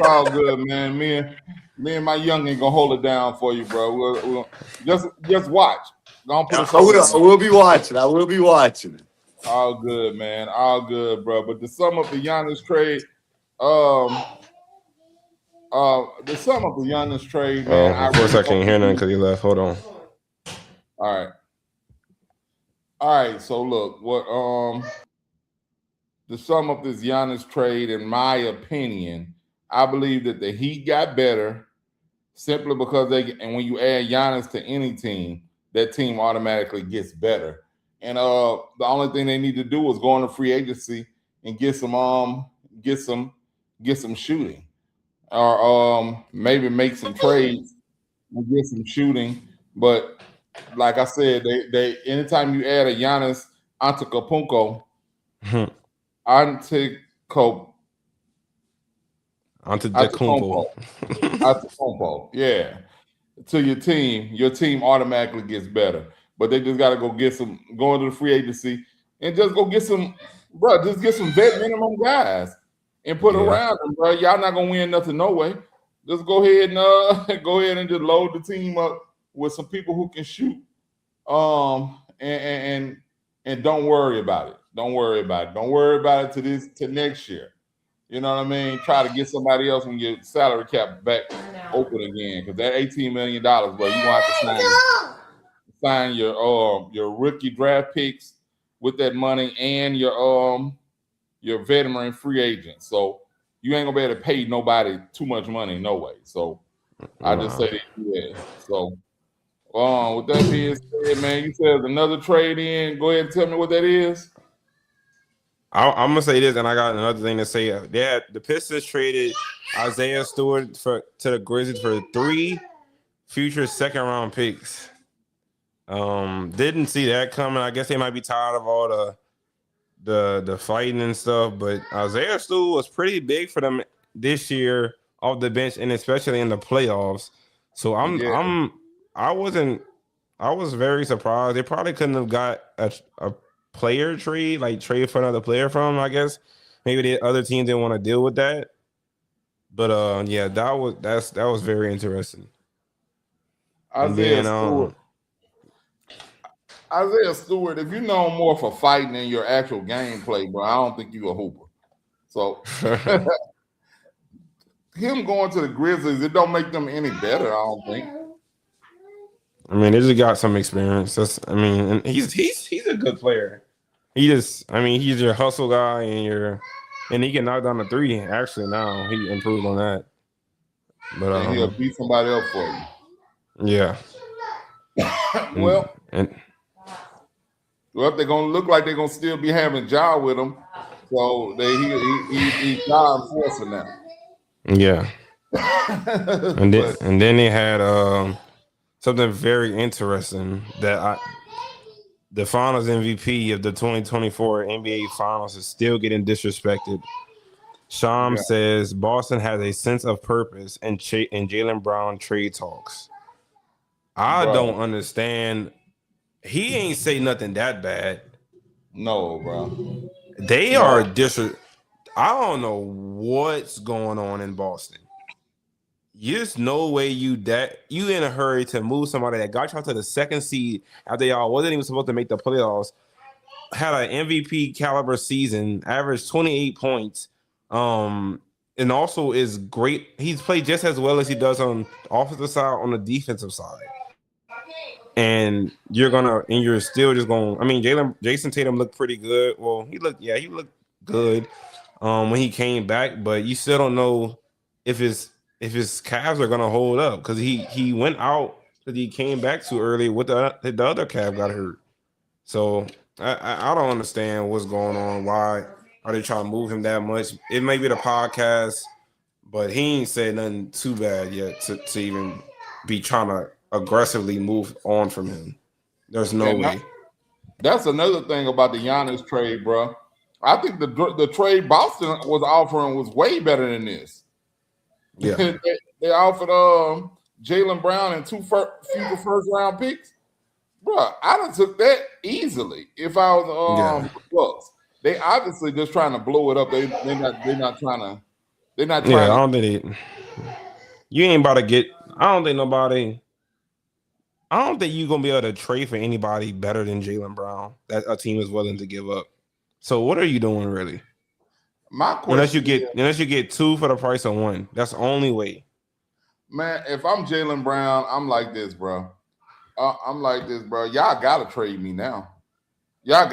all good, man. Me and my youngin' gonna hold it down for you, bro. We'll just watch. Don't put I will be watching. I will be watching. All good, man. All good, bro. But to sum up the Giannis trade, man. Of course, I can't hear nothing because he left. Hold on. All right. So look, what to sum up this Giannis trade, in my opinion, I believe that the Heat got better simply because and when you add Giannis to any team, that team automatically gets better. And the only thing they need to do is go into free agency and get some shooting, or maybe make some trades and get some shooting. But like I said, they anytime you add a Giannis Antetokounmpo, yeah, to your team automatically gets better. But they just got to go into the free agency and just go get some, bro. Just get some vet minimum guys and put around them, bro. Y'all not gonna win nothing, no way. Just go ahead and just load the team up with some people who can shoot, and don't worry about it. Don't worry about it to next year. You know what I mean? Try to get somebody else when your salary cap back open again, because that $18 million, bro, you're gonna have to sign your rookie draft picks with that money and your veteran free agent. So you ain't gonna be able to pay nobody too much money, no way. So I just say that. So with that being said, man, you said another trade in. Go ahead and tell me what that is. I'm gonna say this, and I got another thing to say. The Pistons traded Isaiah Stewart to the Grizzlies for 3 future second-round picks. Didn't see that coming. I guess they might be tired of all the fighting and stuff. But Isaiah Stewart was pretty big for them this year off the bench, and especially in the playoffs. So I wasn't I was very surprised. They probably couldn't have got a player trade, like trade for another player from. I guess maybe the other team didn't want to deal with that. But yeah, that was very interesting. And Isaiah then Stewart. Isaiah Stewart, if you know him more for fighting than your actual gameplay, bro, I don't think you a hooper. So him going to the Grizzlies, it don't make them any better, I don't think. I mean, they just got some experience. I mean, and he's a good player. He's your hustle guy, and he can knock down the three. Actually, now he improved on that. But And he'll beat somebody up for you. Yeah. Well, they're gonna look like they're gonna still be having Ja with him, so he's Ja enforcer now. Yeah. and then they had something very interesting that the Finals MVP of the 2024 NBA Finals is still getting disrespected. Sham says Boston has a sense of purpose in Jaylen Brown trade talks. I don't understand. He ain't say nothing that bad. No, bro. They are I don't know what's going on in Boston. There's no way you in a hurry to move somebody that got y'all to the second seed after y'all wasn't even supposed to make the playoffs, had an MVP caliber season, averaged 28 points, and also is great. He's played just as well as he does on the offensive side, on the defensive side. And you're still just going. I mean, Jason Tatum looked pretty good. Well, he looked good when he came back, but you still don't know if his calves are gonna hold up because he went out because he came back too early with the other calf got hurt. So I don't understand what's going on. Why are they trying to move him that much? It may be the podcast, but he ain't said nothing too bad yet to even be trying to aggressively move on from him. There's no way. That's another thing about the Giannis trade, bro. I think the trade Boston was offering was way better than this. Yeah, they offered Jaylen Brown and two future first round picks. Bro, I done took that easily if I was the Bucks. They obviously just trying to blow it up. They're not trying to. Yeah, I don't think you ain't about to get. I don't think you're gonna be able to trade for anybody better than Jaylen Brown that a team is willing to give up. So what are you doing really? My question, unless you get two for the price of one, that's the only way. Man, if I'm Jaylen Brown, I'm like this, bro. Y'all gotta trade me now. Because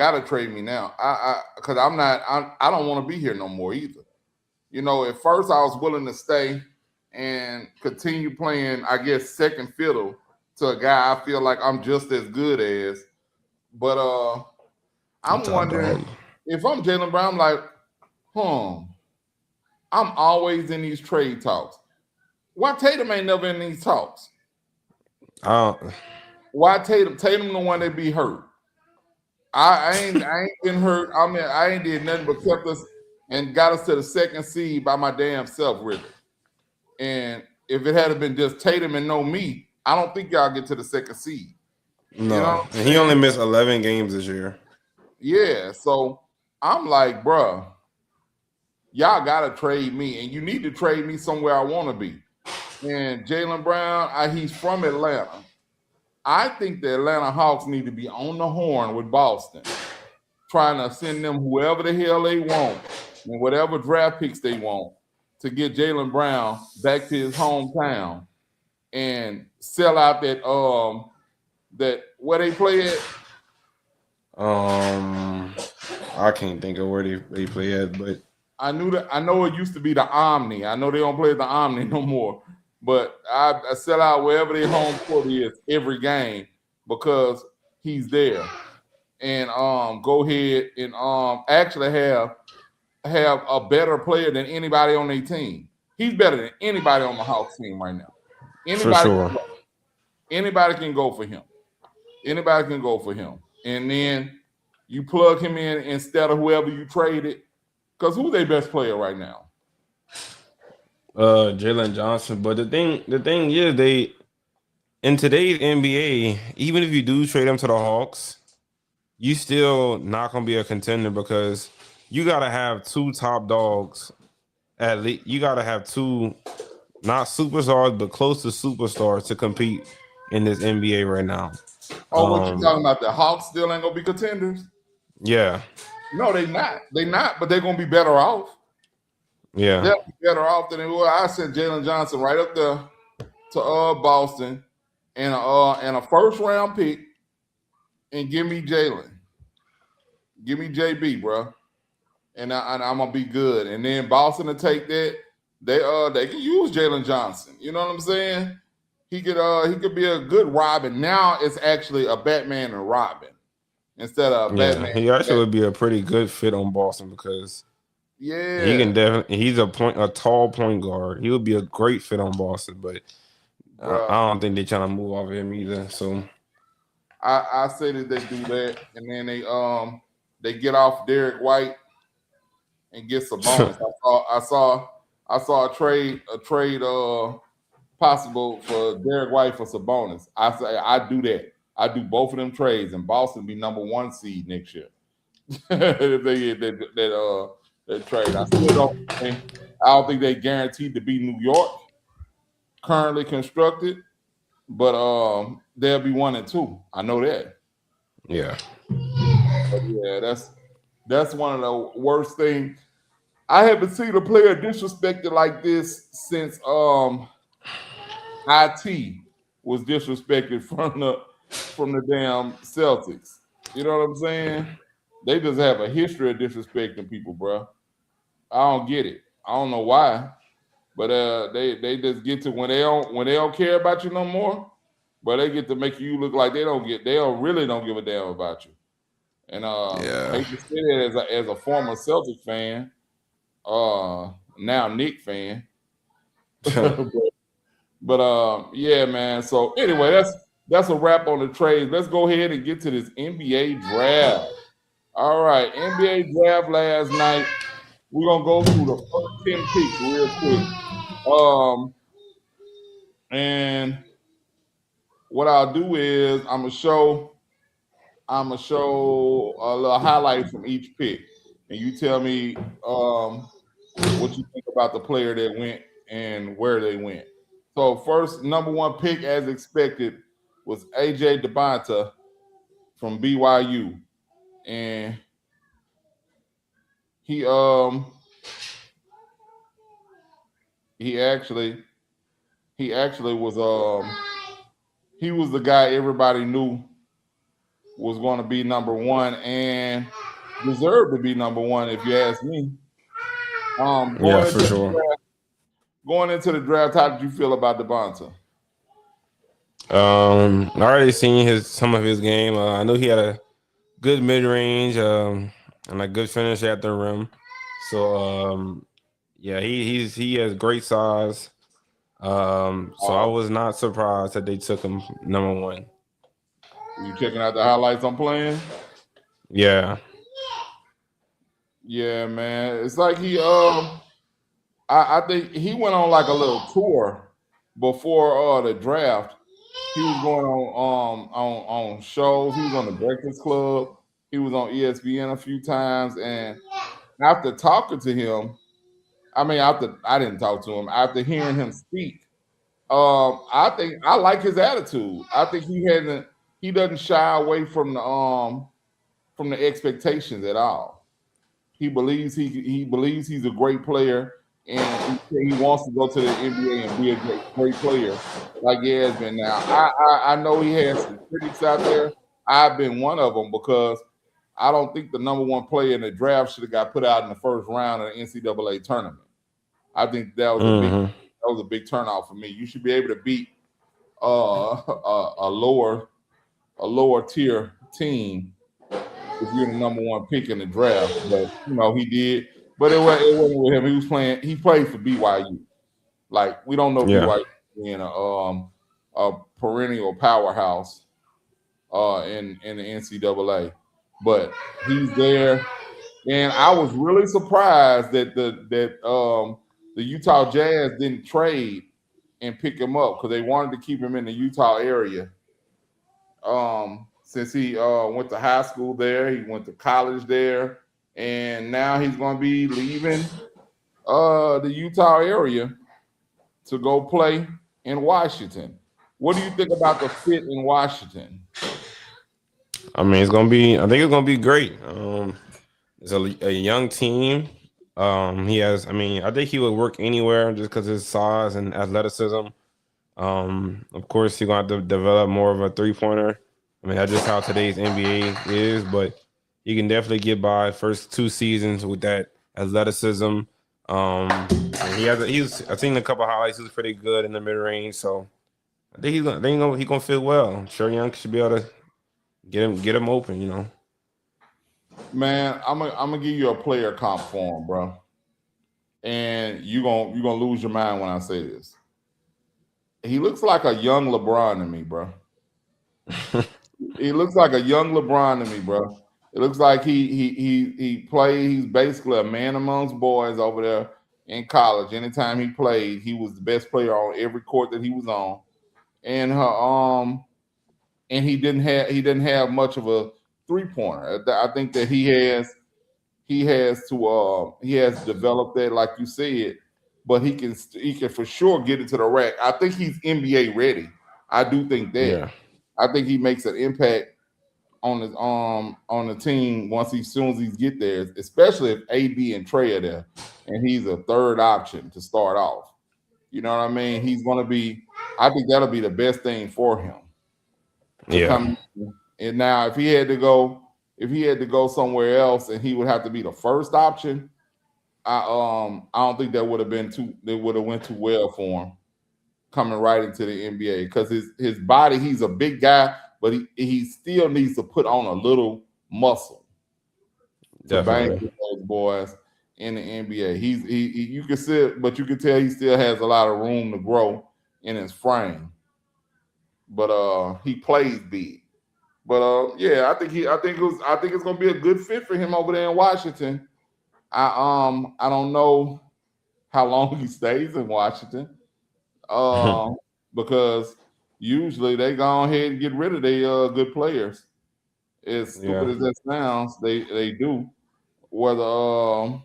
I don't want to be here no more either. You know, at first I was willing to stay and continue playing, I guess, second fiddle to a guy I feel like I'm just as good as. But I'm wondering if I'm Jaylen Brown, I'm like, I'm always in these trade talks. Why Tatum ain't never in these talks? Why Tatum? Tatum the one that be hurt. I ain't been hurt. I mean, I ain't did nothing but kept us and got us to the second seed by my damn self, really. And if it had been just Tatum and no me, I don't think y'all get to the second seed. No, you know and he only missed 11 games this year. Yeah, so I'm like, bruh, y'all gotta trade me, and you need to trade me somewhere I want to be. And Jaylen Brown, he's from Atlanta. I think the Atlanta Hawks need to be on the horn with Boston, trying to send them whoever the hell they want and whatever draft picks they want to get Jaylen Brown back to his hometown and sell out that where they play at. I can't think of where they play at, but I know it used to be the Omni. I know they don't play at the Omni no more. But I sell out wherever their home court is every game because he's there. And go ahead and actually have a better player than anybody on their team. He's better than anybody on the Hawks team right now. Anybody can go for him. Anybody can go for him. And then you plug him in instead of whoever you traded. Because who's their best player right now? Jalen Johnson. But the thing is, in today's NBA, even if you do trade him to the Hawks, you still not gonna be a contender because you gotta have two top dogs. At least you gotta have two, not superstars, but close to superstars to compete in this NBA right now. Oh, what you talking about? The Hawks still ain't gonna be contenders? Yeah. No, they not. They not, but they're gonna be better off. Yeah. They'll be better off than they were. I sent Jalen Johnson right up there to Boston and a first round pick and give me Jalen. Give me JB, bro. And I'm gonna be good. And then Boston to take that. They can use Jalen Johnson. You know what I'm saying? He could be a good Robin. Now it's actually a Batman and Robin instead of a Batman. He actually would be a pretty good fit on Boston because he can definitely. He's a tall point guard. He would be a great fit on Boston, but I don't think they're trying to move off of him either. So I say that they do that, and then they get off Derek White and get some bonus. I saw a trade possible for Derek White for Sabonis. I say I do that. I do both of them trades, and Boston be number 1 seed next year if they get that trade. I don't think they guaranteed to be New York currently constructed, but they'll be 1 and 2. I know that. Yeah. But yeah, that's one of the worst things. I haven't seen a player disrespected like this since IT was disrespected from the damn Celtics. You know what I'm saying? They just have a history of disrespecting people, bro. I don't get it. I don't know why, but they just get to when they don't care about you no more, but they get to make you look like they really don't give a damn about you. And I hate to say that as a former Celtics fan, now Knicks fan. But yeah, man. So anyway, that's a wrap on the trades. Let's go ahead and get to this NBA draft. All right, NBA draft last night. We're gonna go through the first 10 picks real quick. And what I'll do is I'm gonna show a little highlight from each pick, and you tell me what you think about the player that went and where they went. So first, number 1 pick, as expected, was AJ DeBonta from BYU, and he actually was he was the guy everybody knew was going to be number 1 and deserved to be number 1, if you ask me. Going into the draft, how did you feel about DeBonta? I already seen some of his game. I knew he had a good mid range and a good finish at the rim. So yeah, he has great size. So I was not surprised that they took him number 1. You checking out the highlights I'm playing? Yeah. Yeah, man. It's like he I think he went on like a little tour before the draft. He was going on shows. He was on the Breakfast Club. He was on ESPN a few times. And after talking to him, I didn't talk to him. After hearing him speak, I think I like his attitude. I think he doesn't shy away from the expectations at all. He believes he's a great player, and he wants to go to the NBA and be a great player like he has been. Now, I know he has some critics out there. I've been one of them because I don't think the number 1 player in the draft should have got put out in the first round of the NCAA tournament. I think that was a big turnout for me. You should be able to beat a lower tier team if you're the number 1 pick in the draft. But he did. But it wasn't with him. He played for BYU. Like, we don't know BYU being a perennial powerhouse in the NCAA. But he's there. And I was really surprised that the Utah Jazz didn't trade and pick him up because they wanted to keep him in the Utah area. Since he went to high school there, he went to college there, and now he's going to be leaving the Utah area to go play in Washington. What do you think about the fit in Washington? I mean, I think it's gonna be great. It's a young team. I think he would work anywhere just because his size and athleticism. Of course, he's gonna have to develop more of a 3-pointer. I mean, that's just how today's NBA is, but he can definitely get by first 2 seasons with that athleticism. And I've seen a couple highlights. He was pretty good in the mid range, so I think he's gonna fit well. Sure, Young should be able to get him open. Man, I'm gonna give you a player comp for him, bro. And you're gonna lose your mind when I say this. He looks like a young LeBron to me, bro. He looks like a young LeBron to me, bro. It looks like he played. He's basically a man amongst boys over there in college. Anytime he played, he was the best player on every court that he was on. And he didn't have much of a 3-pointer. I think that he has developed that, like you said, but he can for sure get it to the rack. I think he's NBA ready. I do think that. Yeah. I think he makes an impact on the team as soon as he get there, especially if AD and Trey are there, and he's a third option to start off. You know what I mean? He's going to be. I think that'll be the best thing for him. Yeah. And now, if he had to go somewhere else, and he would have to be the first option, I don't think that would have went too well for him coming right into the NBA because his body, he's a big guy, but he still needs to put on a little muscle to bang with those boys in the NBA. You can see, but you can tell he still has a lot of room to grow in his frame. But he plays big. But yeah, I think it's gonna be a good fit for him over there in Washington. I don't know how long he stays in Washington. Because usually they go ahead and get rid of their good players. As stupid as that sounds, they do. Whether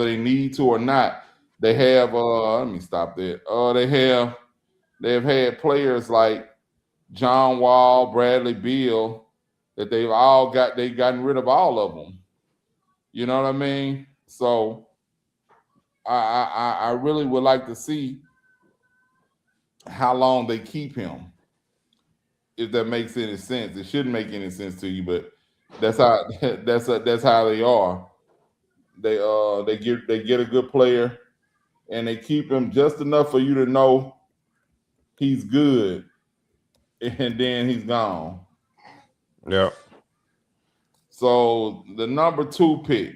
they need to or not, they have let me stop that. They have had players like John Wall, Bradley Beal, that they've gotten rid of all of them. You know what I mean? So I really would like to see how long they keep him. If that makes any sense. It shouldn't make any sense to you, but that's how they are. They get a good player and they keep him just enough for you to know he's good, and then he's gone. Yep. So the number 2 pick,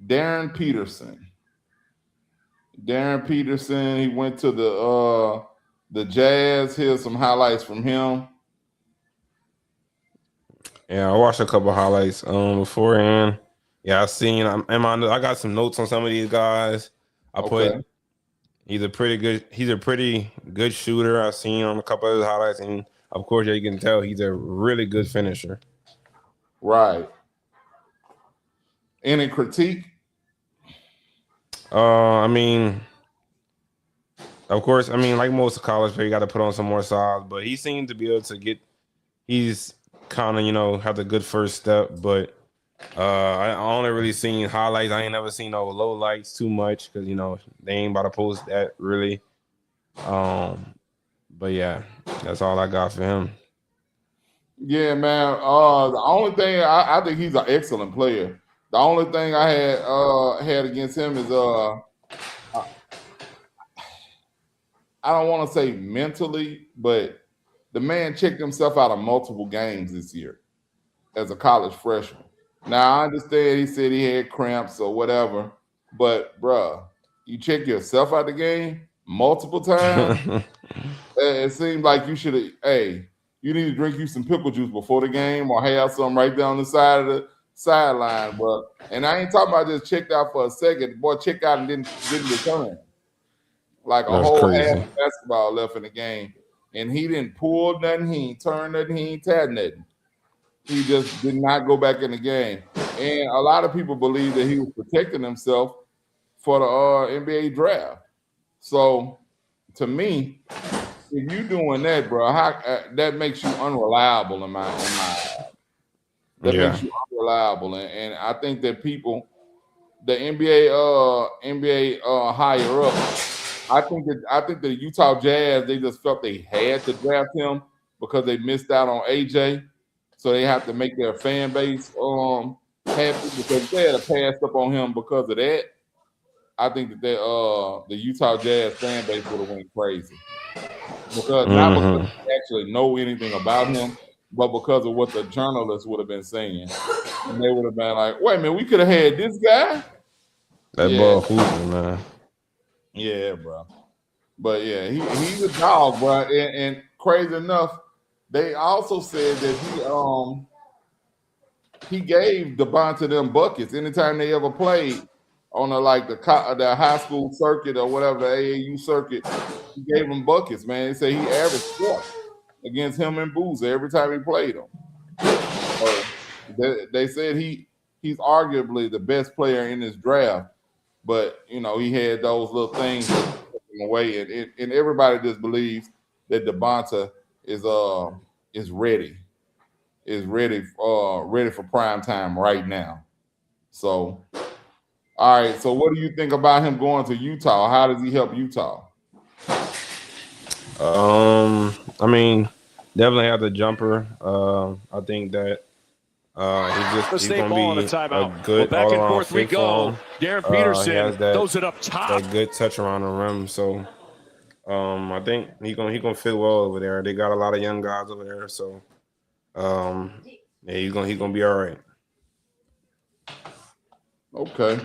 Darren Peterson. Darren Peterson, he went to the Jazz. Here's some highlights from him. Yeah, I watched a couple highlights beforehand. Yeah, I got some notes on some of these guys. He's a pretty good shooter. I've seen on a couple of his highlights, and of course, you can tell he's a really good finisher. Right. Any critique? Of course, like most college players, you got to put on some more size, but he seemed to be able to he's kind of, have the good first step, but I only really seen highlights. I ain't never seen no low lights too much because, they ain't about to post that really. But yeah, that's all I got for him. Yeah, man. The only thing I think he's an excellent player. The only thing I had against him is I don't want to say mentally, but the man checked himself out of multiple games this year as a college freshman. Now I understand he said he had cramps or whatever, but bruh, you check yourself out the game multiple times. It seems like you should have. Hey, you need to drink you some pickle juice before the game, or have some right down the sideline, bro. And I ain't talking about just checked out for a second. Boy, checked out and didn't return. Like a That's whole half crazy. of basketball left in the game. And he didn't pull nothing, he ain't turn nothing, he ain't tad nothing. He just did not go back in the game. And a lot of people believe that he was protecting himself for the NBA draft. So to me, if you doing that, bro, that makes you unreliable in my that Yeah. makes you unreliable. And I think that people, the NBA higher up, I think the Utah Jazz, they just felt they had to draft him because they missed out on AJ. So they have to make their fan base happy, because if they had passed up on him because of that, I think that the Utah Jazz fan base would have went crazy. Because not because they actually know anything about him, but because of what the journalists would have been saying. And they would have been like, wait a minute, we could have had this guy. That Yeah, ball hooping, man. yeah, bro. But yeah, he's a dog, bro. And crazy enough, they also said that he gave Devonta them buckets anytime they ever played on the high school circuit or whatever, the AAU circuit. He gave them buckets, man. They say he averaged 4 against him and Boozer every time he played them. So they said he's arguably the best player in this draft, but he had those little things that took him away, and everybody just believes that Devonta is ready for prime time right now. So, all right. So, what do you think about him going to Utah? How does he help Utah? I mean, definitely have the jumper. I think that he's gonna be a good all around fit for him. He has that good touch around the rim, so I think he gonna fit well over there. They got a lot of young guys over there, so yeah, he's gonna be all right. Okay.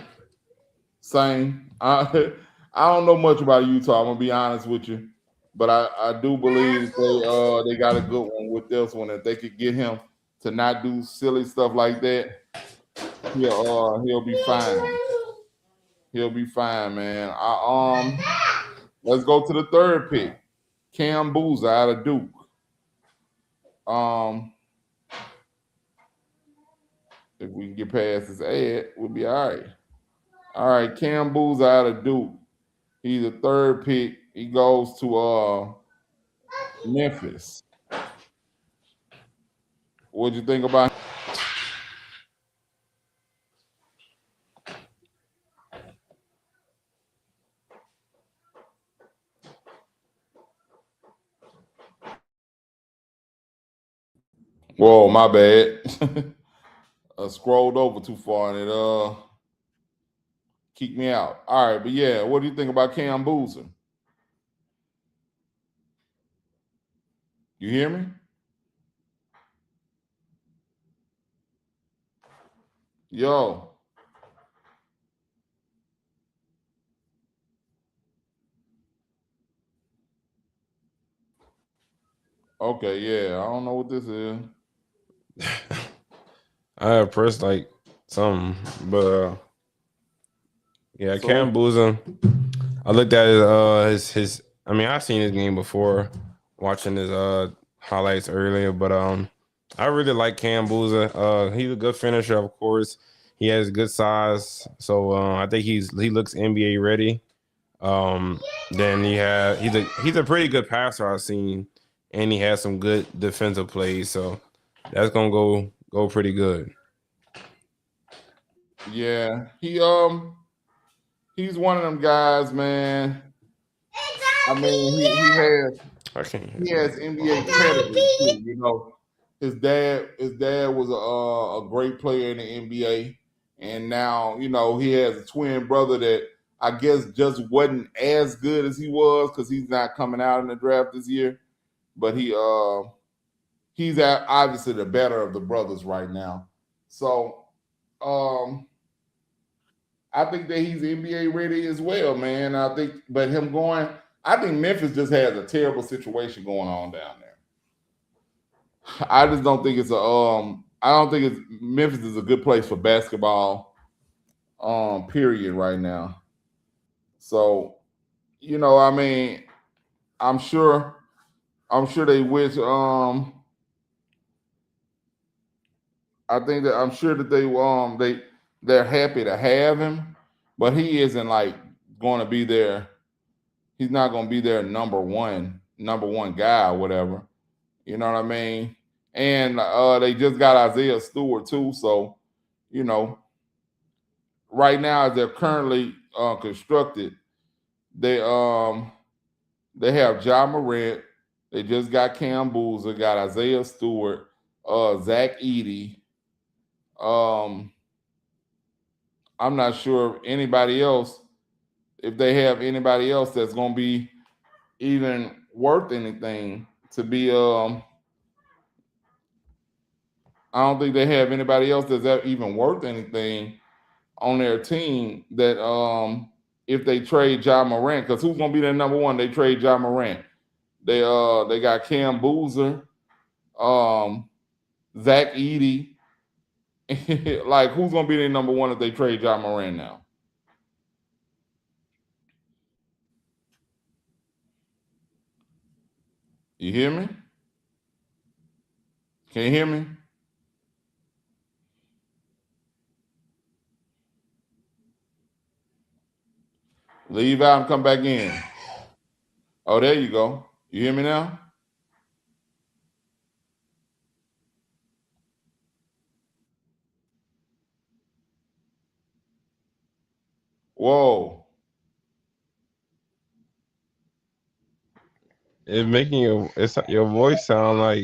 Same. I don't know much about Utah. I'm gonna be honest with you, but I do believe they got a good one with this one. If they could get him to not do silly stuff like that, he'll be fine. He'll be fine, man. Let's go to the third pick, Cam Boozer out of Duke. If we can get past this ad, we'll be all right. All right, Cam Boozer out of Duke. He's a third pick. He goes to Memphis. What'd you think about him? Whoa, my bad. I scrolled over too far and it kicked me out. All right, but yeah, what do you think about Cam Boozer? You hear me? Yo. Okay, yeah. I don't know what this is. I have pressed like something, but yeah, So Cam Boozer. I looked at his. I mean, I've seen his game before, watching his highlights earlier, but I really like Cam Boozer. He's a good finisher, of course. He has good size, so I think he looks NBA ready. Then he's a pretty good passer I've seen, and he has some good defensive plays, so that's gonna go pretty good. yeah, he's one of them guys, man. I mean, I can't he hear has NBA pedigree too. His dad was a great player in the NBA, and now he has a twin brother that I guess just wasn't as good as he was because he's not coming out in the draft this year. But he's obviously the better of the brothers right now. So I think that he's NBA ready as well, man. I think Memphis just has a terrible situation going on down there. I just don't think it's I don't think Memphis is a good place for basketball. Period right now. So, I mean, I'm sure they wish. I'm sure that they're happy to have him, but he isn't like going to be there. He's not going to be their number one guy or whatever. You know what I mean? And they just got Isaiah Stewart too. So, right now as they're currently constructed, they have Ja Morant. They just got Cam Boozer, got Isaiah Stewart, Zach Edey. I'm not sure if they have anybody else that's going to be even worth anything to be. I don't think they have anybody else that's even worth anything on their team that if they trade Ja Morant, because who's going to be their number one? They trade Ja Morant. They got Cam Boozer, Zach Edey. Like, who's going to be their number one if they trade Ja Morant now? You hear me? Can you hear me? Leave out and come back in. Oh, there you go. You hear me now? Whoa. It's making your voice sound like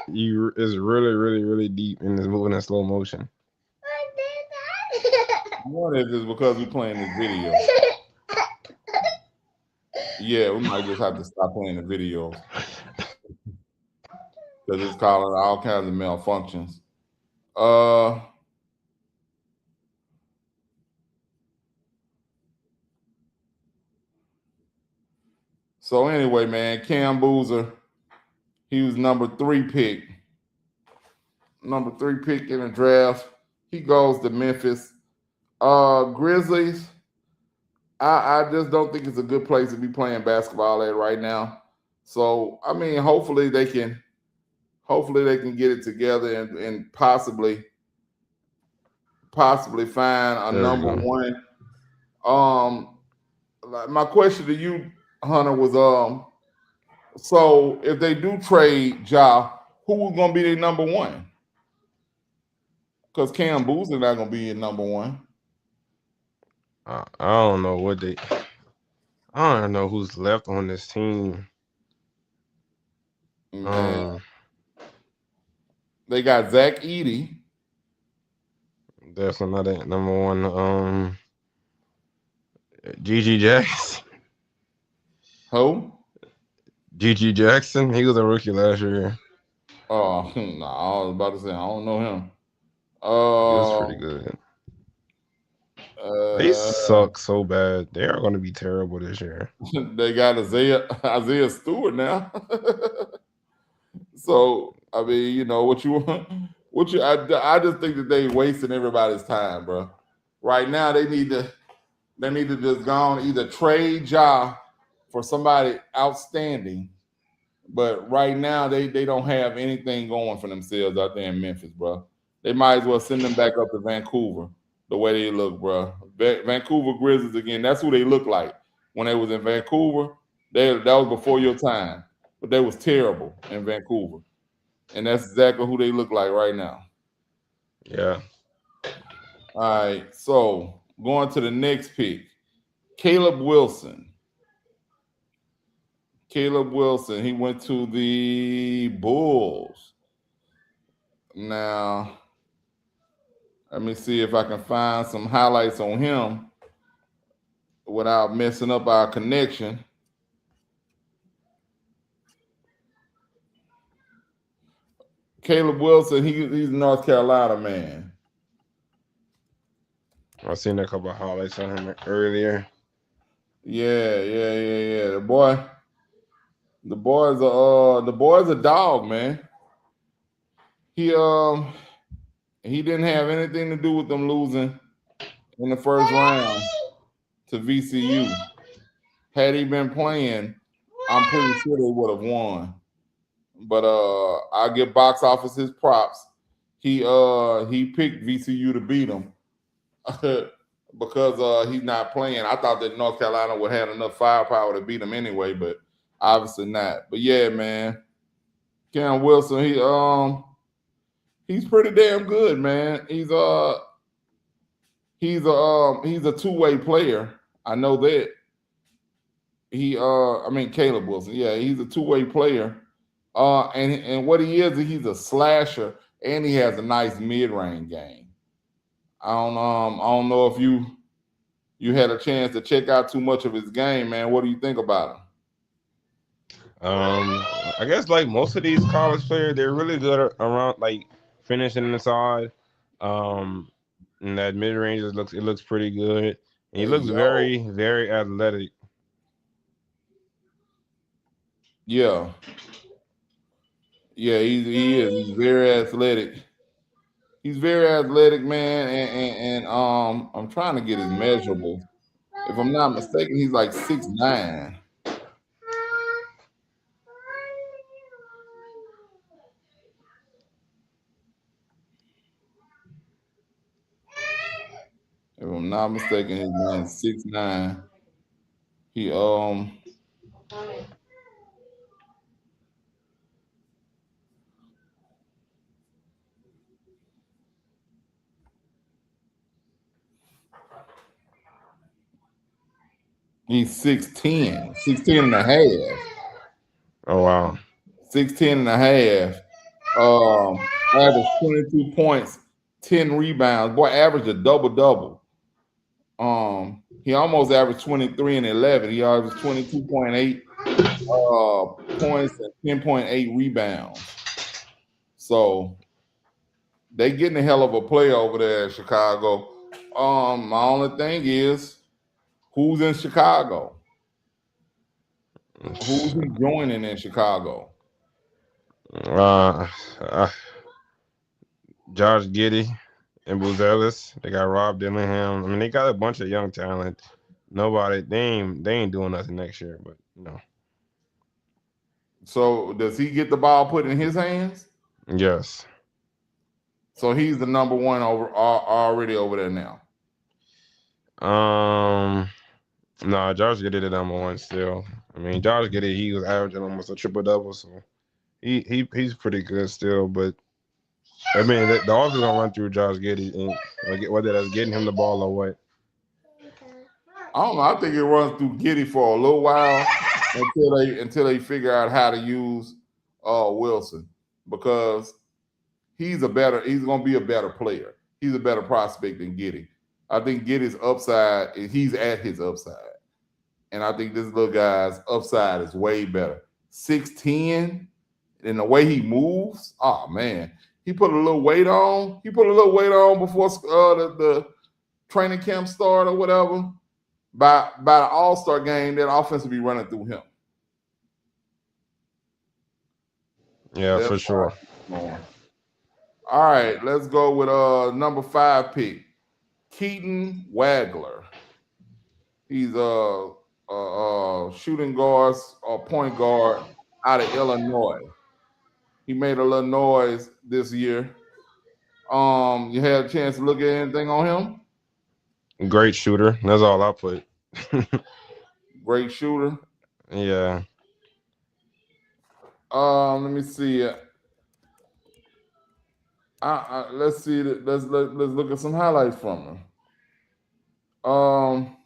you is really, really, really deep and is moving in slow motion. I wonder if it's because we're playing this video. Yeah, we might just have to stop playing the videos because it's calling all kinds of malfunctions. So anyway, man, Cam Boozer, he was number 3 pick. Number 3 pick in the draft. He goes to Memphis. Grizzlies, I just don't think it's a good place to be playing basketball at right now. So, I mean, hopefully they can get it together and possibly find a number one. My question to you, Hunter, was so if they do trade Ja, who's gonna be their number one? Because Cam Boozer not gonna be your number one. I don't know I don't know who's left on this team. They got Zach Edey. That's another number one. Gigi Jackson. Who? Gigi Jackson. He was a rookie last year. Oh, no, I was about to say I don't know him. He was pretty good. They suck so bad. They are going to be terrible this year. They got Isaiah Stewart now. So I mean, I just think that they wasting everybody's time, bro. Right now, they need to just go on, either trade Ja for somebody outstanding. But right now, they don't have anything going for themselves out there in Memphis, bro. They might as well send them back up to Vancouver the way they look, bro. Vancouver Grizzlies again. That's who they look like when they was in Vancouver. That was before your time, but they was terrible in Vancouver, and that's exactly who they look like right now. Yeah. All right. So going to the next pick, Caleb Wilson. Caleb Wilson. He went to the Bulls. Now, let me see if I can find some highlights on him without messing up our connection. Caleb Wilson, he's a North Carolina man. I seen a couple of highlights on him earlier. Yeah. The boy's a dog, man. He he didn't have anything to do with them losing in the first round to VCU. Had he been playing, I'm pretty sure they would have won. But I give box office his props. He picked VCU to beat him because he's not playing. I thought that North Carolina would have enough firepower to beat him anyway, but obviously not. But yeah, man, Cam Wilson, he's pretty damn good, man. He's a two-way player. I know that. Caleb Wilson. Yeah, he's a two-way player. And what he is, he's a slasher, and he has a nice mid-range game. I don't know if you had a chance to check out too much of his game, man. What do you think about him? I guess like most of these college players, they're really good around like finishing inside. Um, and that mid range looks pretty good. And he Hey, looks yo. very athletic. Yeah. Yeah, he is. He's very athletic. He's very athletic, man, and I'm trying to get his measurables. If I'm not mistaken, he's like 6'9". If I'm not mistaken, his man's 6'9". He he's 6'10", 6'10" and a half. Oh wow. 6'10" and a half. Averaged 22 points, 10 rebounds. Boy, averaged a double-double. He almost averaged 23 and 11. He averaged 22.8 points and 10.8 rebounds. So they getting a hell of a player over there in Chicago. My only thing is, who's in Chicago? Who's he joining in Chicago? Uh, uh Josh Giddey and Booz Ellis. They got Rob Dillingham. I mean, they got a bunch of young talent. They ain't doing nothing next year, but So does he get the ball put in his hands? yes. So he's the number one already over there now. No, Josh Giddey the number one still. I mean, Josh Giddey, he was averaging almost a triple double, so he's pretty good still. But I mean, the offense gonna run through Josh Giddey, and whether that's getting him the ball or what. I don't know. I think it runs through Giddy for a little while until they figure out how to use Wilson, because he's gonna be a better player. He's a better prospect than Giddy. I think Giddy's upside, he's at his upside. And I think this little guy's upside is way better. 6'10", and the way he moves, oh man. He put a little weight on. He put a little weight on before the training camp start or whatever. By the All-Star game, that offense will be running through him. Yeah, for sure. All right, let's go with number 5 pick, Keaton Wagler. He's a shooting guard or point guard out of Illinois. He made a little noise this year. You had a chance to look at anything on him? Great shooter. That's all I put. Great shooter. Yeah. Let me see. Let's see. Let's look at some highlights from him.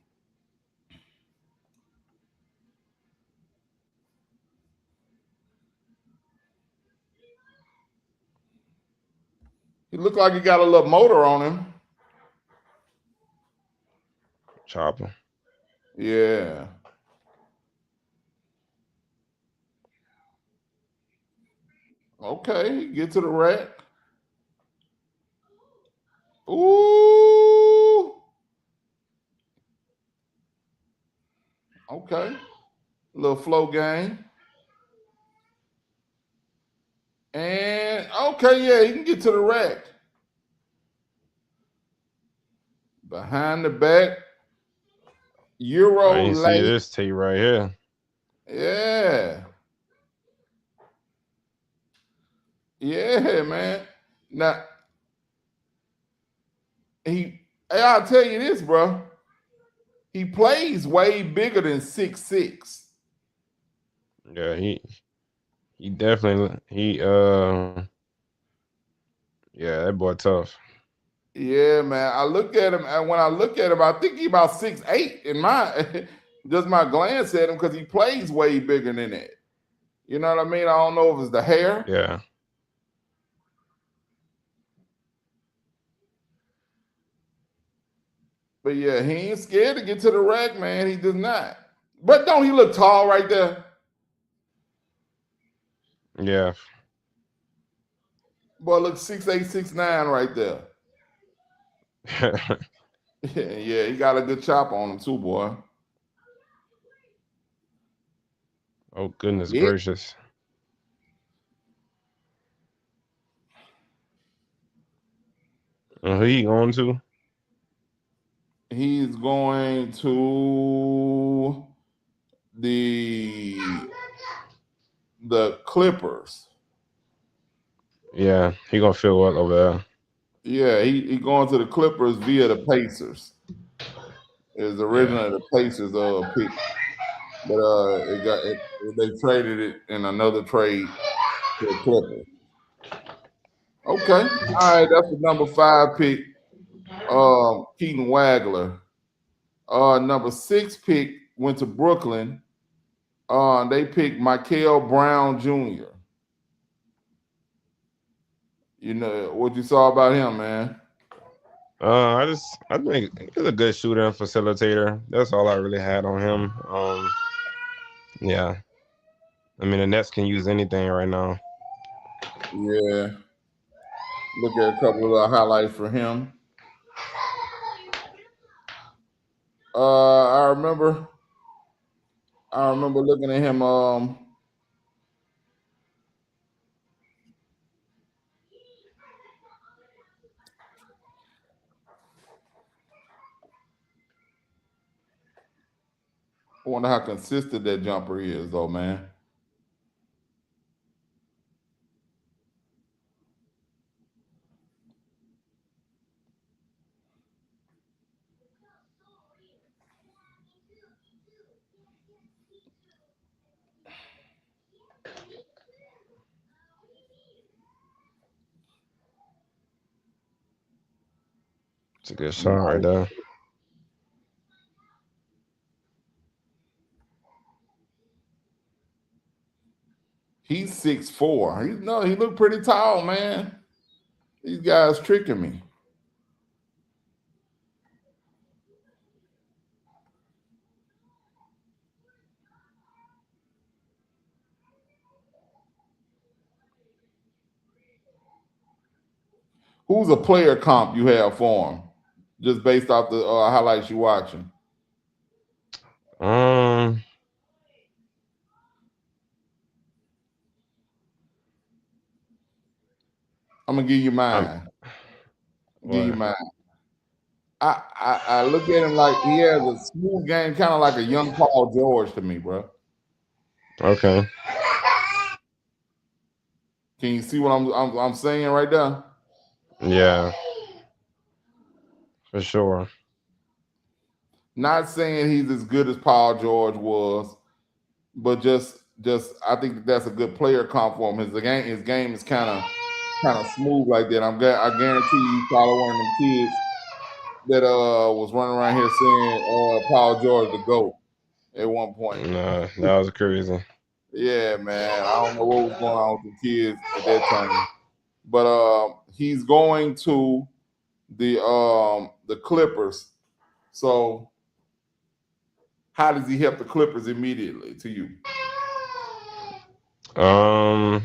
He looked like he got a little motor on him. Chopper. Yeah. Okay, get to the rack. Ooh. Okay. Little flow game. And Okay, yeah, he can get to the rack. Behind the back, I Euro ain't see late. this tape right here. Yeah. Yeah, man. Now I'll tell you this, bro. He plays way bigger than 6'6". Yeah, he definitely yeah, that boy tough. Yeah, man. I look at him, and when I look at him, I think he about 6'8" in my just my glance at him because he plays way bigger than that. You know what I mean? I don't know if it's the hair, Yeah. but yeah, he ain't scared to get to the rack, man. He does not. But don't he look tall right there? Yeah. Boy, look 6'8", 6'9" right there. Yeah, he got a good chop on him too, boy. Oh goodness Yeah. gracious. Who he going to? He's going to the Clippers. Yeah, he gonna feel well over there. Yeah, he going to the Clippers via the Pacers. It was Yeah. originally the Pacers pick, but they traded it in another trade to the Clippers. Okay, all right, that's the number 5 pick, Keaton Wagler. Number 6 pick went to Brooklyn. They picked Michael Brown Jr. You know what you saw about him, man? I think he's a good shooter and facilitator. That's all I really had on him. Yeah. I mean the Nets can use anything right now. Yeah. Look at a couple of highlights for him. I remember looking at him. I wonder how consistent that jumper is, though, man. It's a good shot right Nice. there. He's 6'4". He looked pretty tall, man. These guys tricking me. Who's a player comp you have for him? Just based off the highlights you watching. Um I'm gonna give you I'm mine. Give you what? mine. I look at him like he has a smooth game, kind of like a young Paul George to me, bro. Okay. Can you see what I'm saying right there? Yeah, for sure. Not saying he's as good as Paul George was, but just I think that's a good player comp for him. His game is kind of smooth like that. I guarantee you, he's probably one of them kids that was running around here saying Paul George the GOAT at one point. Nah, that was crazy. Yeah, man. I don't know what was going on with the kids at that time, but he's going to the Clippers. So how does he help the Clippers immediately to you? Um,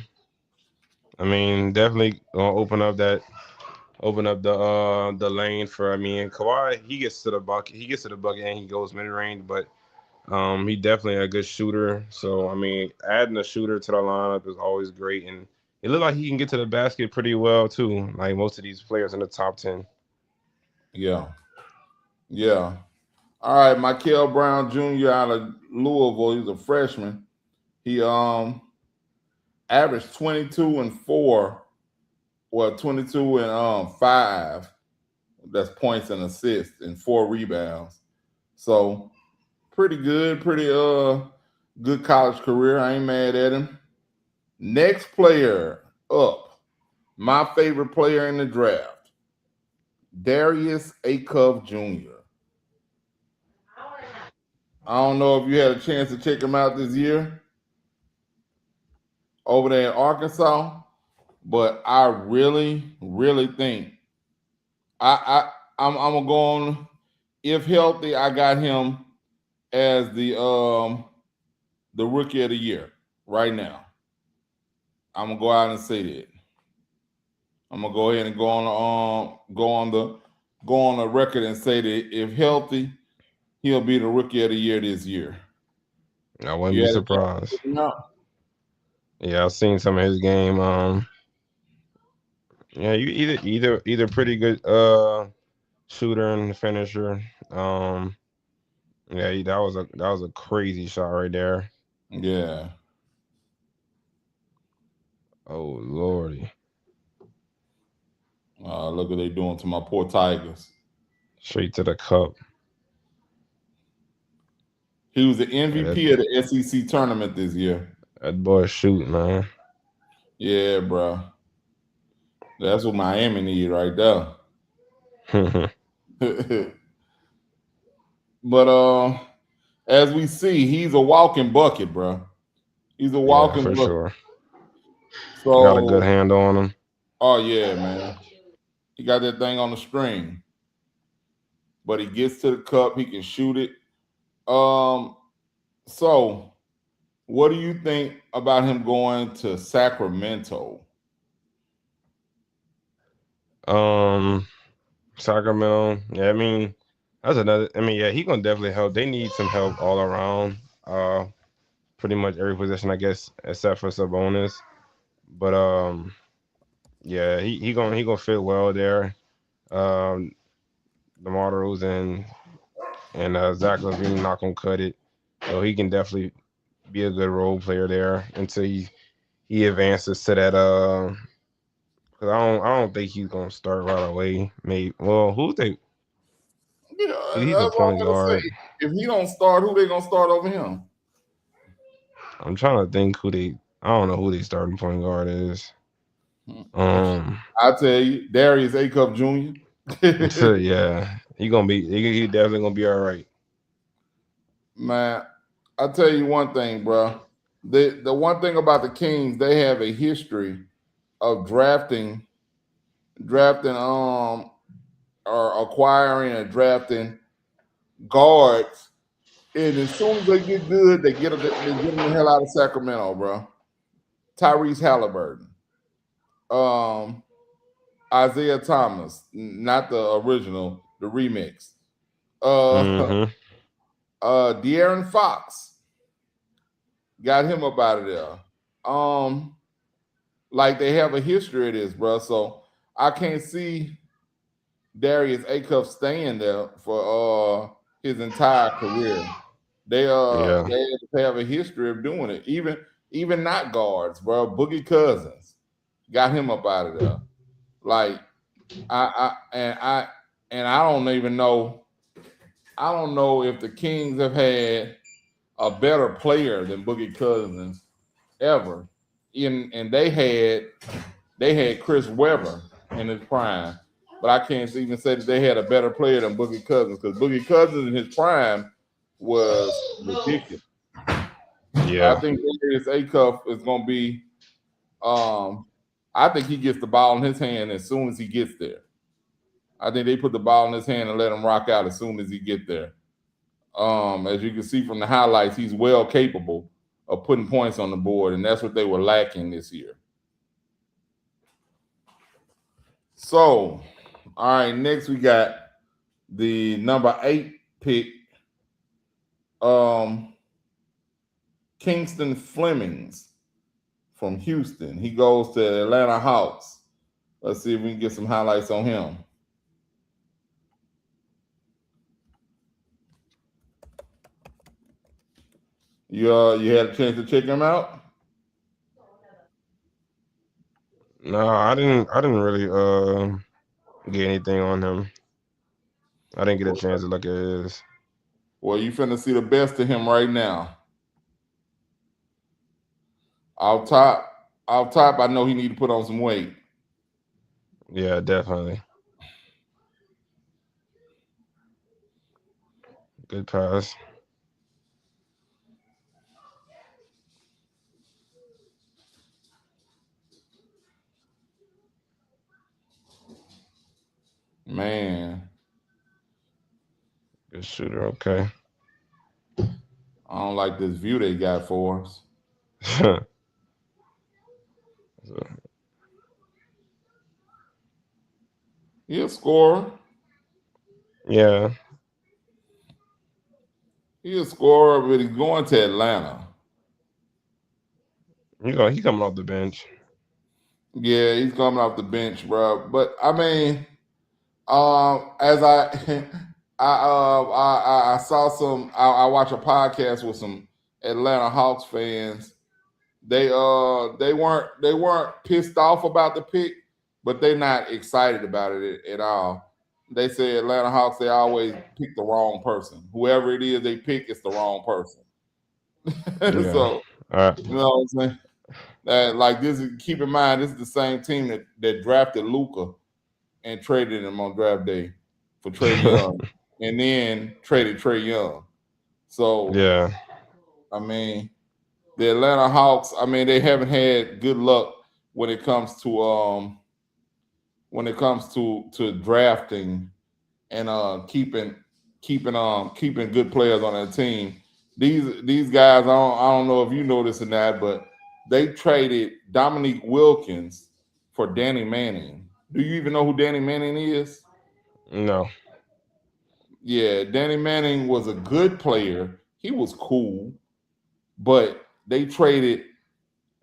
I mean, definitely gonna open up the lane for. I mean, Kawhi, he gets to the bucket, and he goes mid range, but he definitely a good shooter. So I mean, adding a shooter to the lineup is always great, and it looked like he can get to the basket pretty well too. Like most of these players in the top 10. Yeah, yeah. All right, Michael Brown Jr. out of Louisville. He's a freshman. He averaged 22 and 4, well, 22 and 5. That's points and assists and 4 rebounds. So pretty good, pretty good college career. I ain't mad at him. Next player up, my favorite player in the draft, Darius Acuff Jr. I don't know if you had a chance to check him out this year over there in Arkansas, but I really, really think I'm gonna go on. If healthy, I got him as the rookie of the year right now. I'm gonna go out and say that. I'm gonna go ahead and go on the record and say that if healthy, he'll be the rookie of the year this year. I wouldn't You be had a chance to surprised. check him out? Yeah, I've seen some of his game. Yeah, you either pretty good shooter and finisher. Yeah, that was a crazy shot right there. Yeah. Oh lordy, Look what they doing to my poor Tigers. straight to the cup. He was the Yeah, MVP of the SEC tournament this year. that boy shoot, man. Yeah, bro. That's what Miami need right there. But as we see, he's a walking bucket, bro. He's a Yeah, walking for bucket. sure. Got a good So, hand on him. oh yeah, man. He got that thing on the string. But he gets to the cup, he can shoot it. So what do you think about him going to Sacramento? Sacramento. Yeah, I mean, that's another. I mean, yeah, he gonna definitely help. They need some help all around. Pretty much every position, I guess, except for Sabonis. But yeah, he gonna fit well there. Um, DeMar DeRozan and Zach LaVine not gonna cut it, so he can definitely be a good role player there until he advances to that. Cause I don't think he's gonna start right away. Maybe. Well, who they? Yeah, He's a that's what I'm point gonna guard. say. If he don't start, who they gonna start over him? I'm trying to think who they. I don't know who they starting point guard is. Um. I tell you, Darius Acuff Jr. So yeah, he gonna be. He definitely gonna be all right. Man, I tell you one thing, bro. The one thing about the Kings, they have a history of drafting or acquiring and drafting guards, and as soon as they get good, they get them the hell out of Sacramento, bro. Tyrese Halliburton, um, Isaiah Thomas, not the original, the remix. Mm-hmm. De'Aaron Fox, got him up out of there. Like they have a history of this, bro. So I can't see Darius Acuff staying there for his entire career. Yeah. They have a history of doing it. Even not guards, bro. Boogie Cousins got him up out of there. Like I don't even know. I don't know if the Kings have had a better player than Boogie Cousins ever. And they had Chris Webber in his prime, but I can't even say that they had a better player than Boogie Cousins because Boogie Cousins in his prime was ridiculous. I Yeah. think Darius Acuff is going to be. I think he gets the ball in his hand as soon as he gets there. I think they put the ball in his hand and let him rock out as soon as he get there. As you can see from the highlights, he's well capable of putting points on the board, and that's what they were lacking this year. So, all right, next we got the number 8 pick, Kingston Flemings from Houston. He goes to Atlanta Hawks. Let's see if we can get some highlights on him. You had a chance to check him out? No, I didn't. I didn't really get anything on him. I didn't get a chance to look at his. Well, you finna see the best of him right now. Off top, I know he need to put on some weight. Yeah, definitely. Good pass. Man, Good shooter. Okay. I don't like this view they got for us. He a scorer. Yeah, He a scorer, but he's going to Atlanta. he coming off the bench. Yeah, he's coming off the bench, bro. But I mean, as I saw some. I watched a podcast with some Atlanta Hawks fans. They weren't pissed off about the pick, but they're not excited about it at all. They say Atlanta Hawks, they always pick the wrong person. Whoever it is they pick, it's the wrong person. Yeah. So All right. you know what I'm saying? Like this is, keep in mind, this is the same team that drafted Luka and traded him on draft day for Trey Young, and then traded Trey Young. So Yeah. I mean, the Atlanta Hawks, I mean, they haven't had good luck when it comes to drafting and keeping good players on their team. These guys, I don't know if you know this or not, but they traded Dominique Wilkins for Danny Manning. Do you even know who Danny Manning is? No. Yeah, Danny Manning was a good player. He was cool, but they traded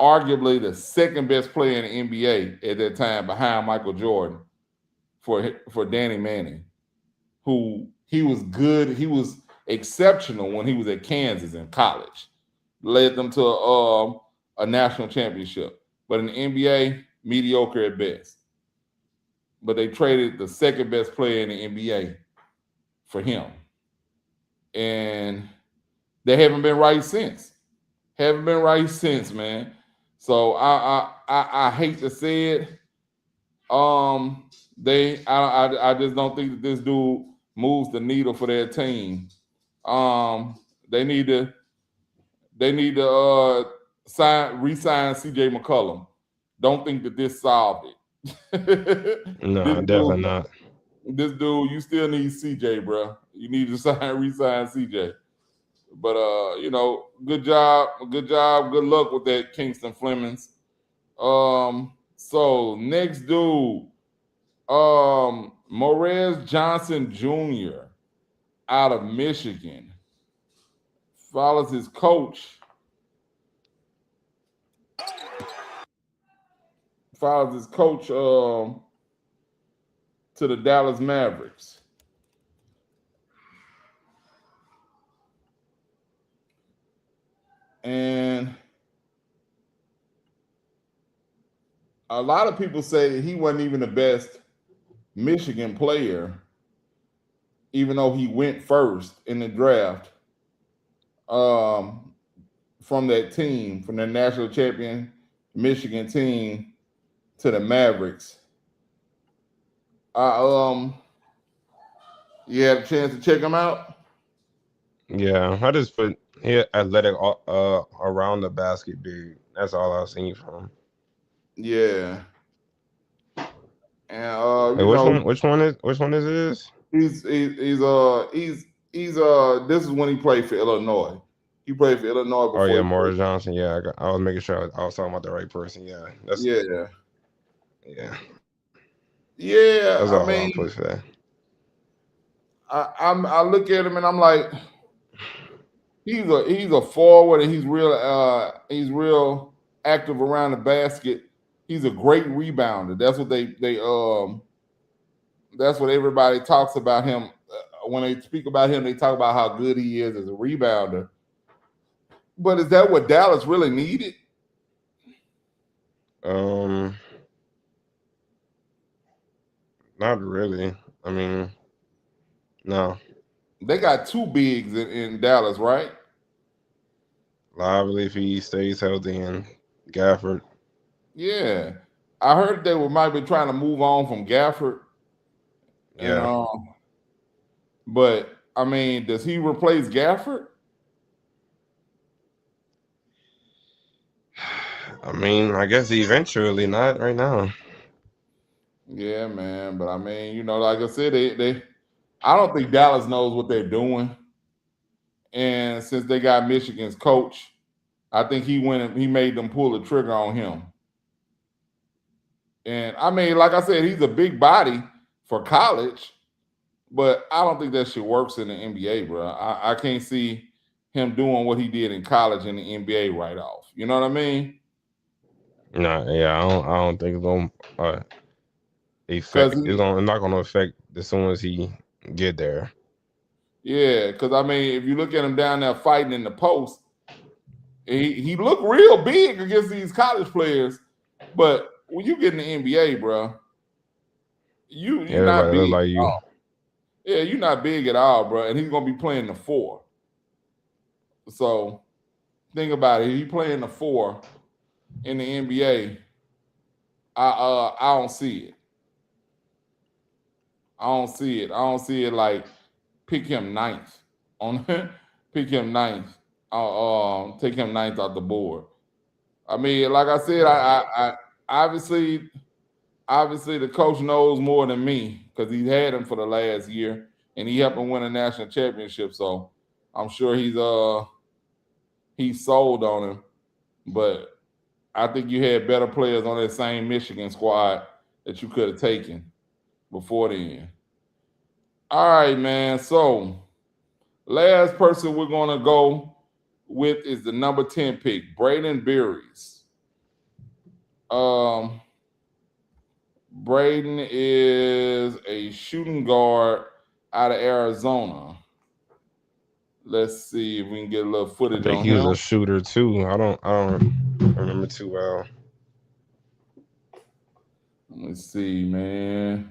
arguably the second best player in the NBA at that time, behind Michael Jordan, for Danny Manning, who he was good. He was exceptional when he was at Kansas in college, led them to a national championship. But in the NBA, mediocre at best. But they traded the second best player in the NBA for him, and they haven't been right since. Haven't been right since, man. So I hate to say it. I just don't think that this dude moves the needle for their team. Um, they need to re-sign CJ McCollum. Don't think that this solved it. No, definitely not. This dude, you still need CJ, bro. You need to re-sign CJ. But good job, good luck with that, Kingston Flemings. So next dude, Morez Johnson Jr. out of Michigan follows his coach. To the Dallas Mavericks. And a lot of people say he wasn't even the best Michigan player, even though he went first in the draft from that team, from the national champion Michigan team to the Mavericks. You had a chance to check him out? Yeah, I just put he athletic around the basket big. That's all I've seen from him. Yeah. And Hey, which one is this? he's this is when he played for Illinois. He played for Illinois before. Oh yeah, Morris Johnson. Yeah, I was making sure I was talking about the right person. Yeah, that's yeah. That's I all mean, I'll put for that. I look at him and I'm like, he's a forward and he's real active around the basket. He's a great rebounder. That's what that's what everybody talks about him. When they speak about him, they talk about how good he is as a rebounder. But is that what Dallas really needed? Not really. I mean, no. They got two bigs in Dallas, right? I believe he stays healthy and Gafford. Yeah. I heard they might be trying to move on from Gafford. And Yeah. but I mean, does he replace Gafford? I mean, I guess eventually, not right now. Yeah, man. But I mean, like I said, I don't think Dallas knows what they're doing. And since they got Michigan's coach, I think he made them pull the trigger on him. And I mean, like I said, he's a big body for college, but I don't think that shit works in the NBA, bro. I can't see him doing what he did in college in the NBA right off. You know what I mean? No, yeah, I don't think it's gonna Because it's not gonna affect as soon as he get there. yeah, because I mean, if you look at him down there fighting in the post, he looked real big against these college players, but when you get in the NBA, bro, you're not Everybody look big like at you. all. Yeah, you're not big at all, bro, and he's gonna be playing the 4. So think about it. He playing the 4 in the NBA. I don't see it. I don't see it. I don't see it like pick him ninth on pick him ninth. Take him ninth off the board. I mean, like I said, I obviously the coach knows more than me because he's had him for the last year and he helped him win a national championship. So I'm sure he's sold on him. But I think you had better players on that same Michigan squad that you could have taken before then. All right, man. So last person we're gonna go with is the number 10 pick, Braden Berries. Braden is a shooting guard out of Arizona. Let's see if we can get a little I footage think on he was him. a shooter too. I don't remember too well. Let me see, man.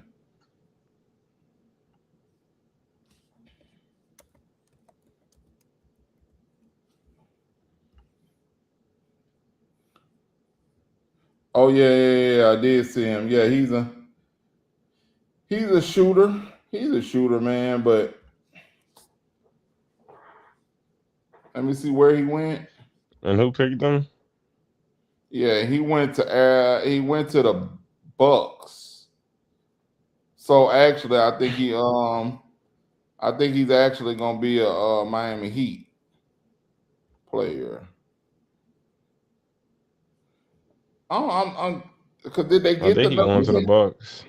Oh yeah. I did see him. Yeah, he's a shooter. He's a shooter, man. But let me see where he went. And who picked him? Yeah, he went to the Bucks. So actually, I think he's actually gonna be a Miami Heat player. I'm because did they I get the think he number going to the 10? Bucks.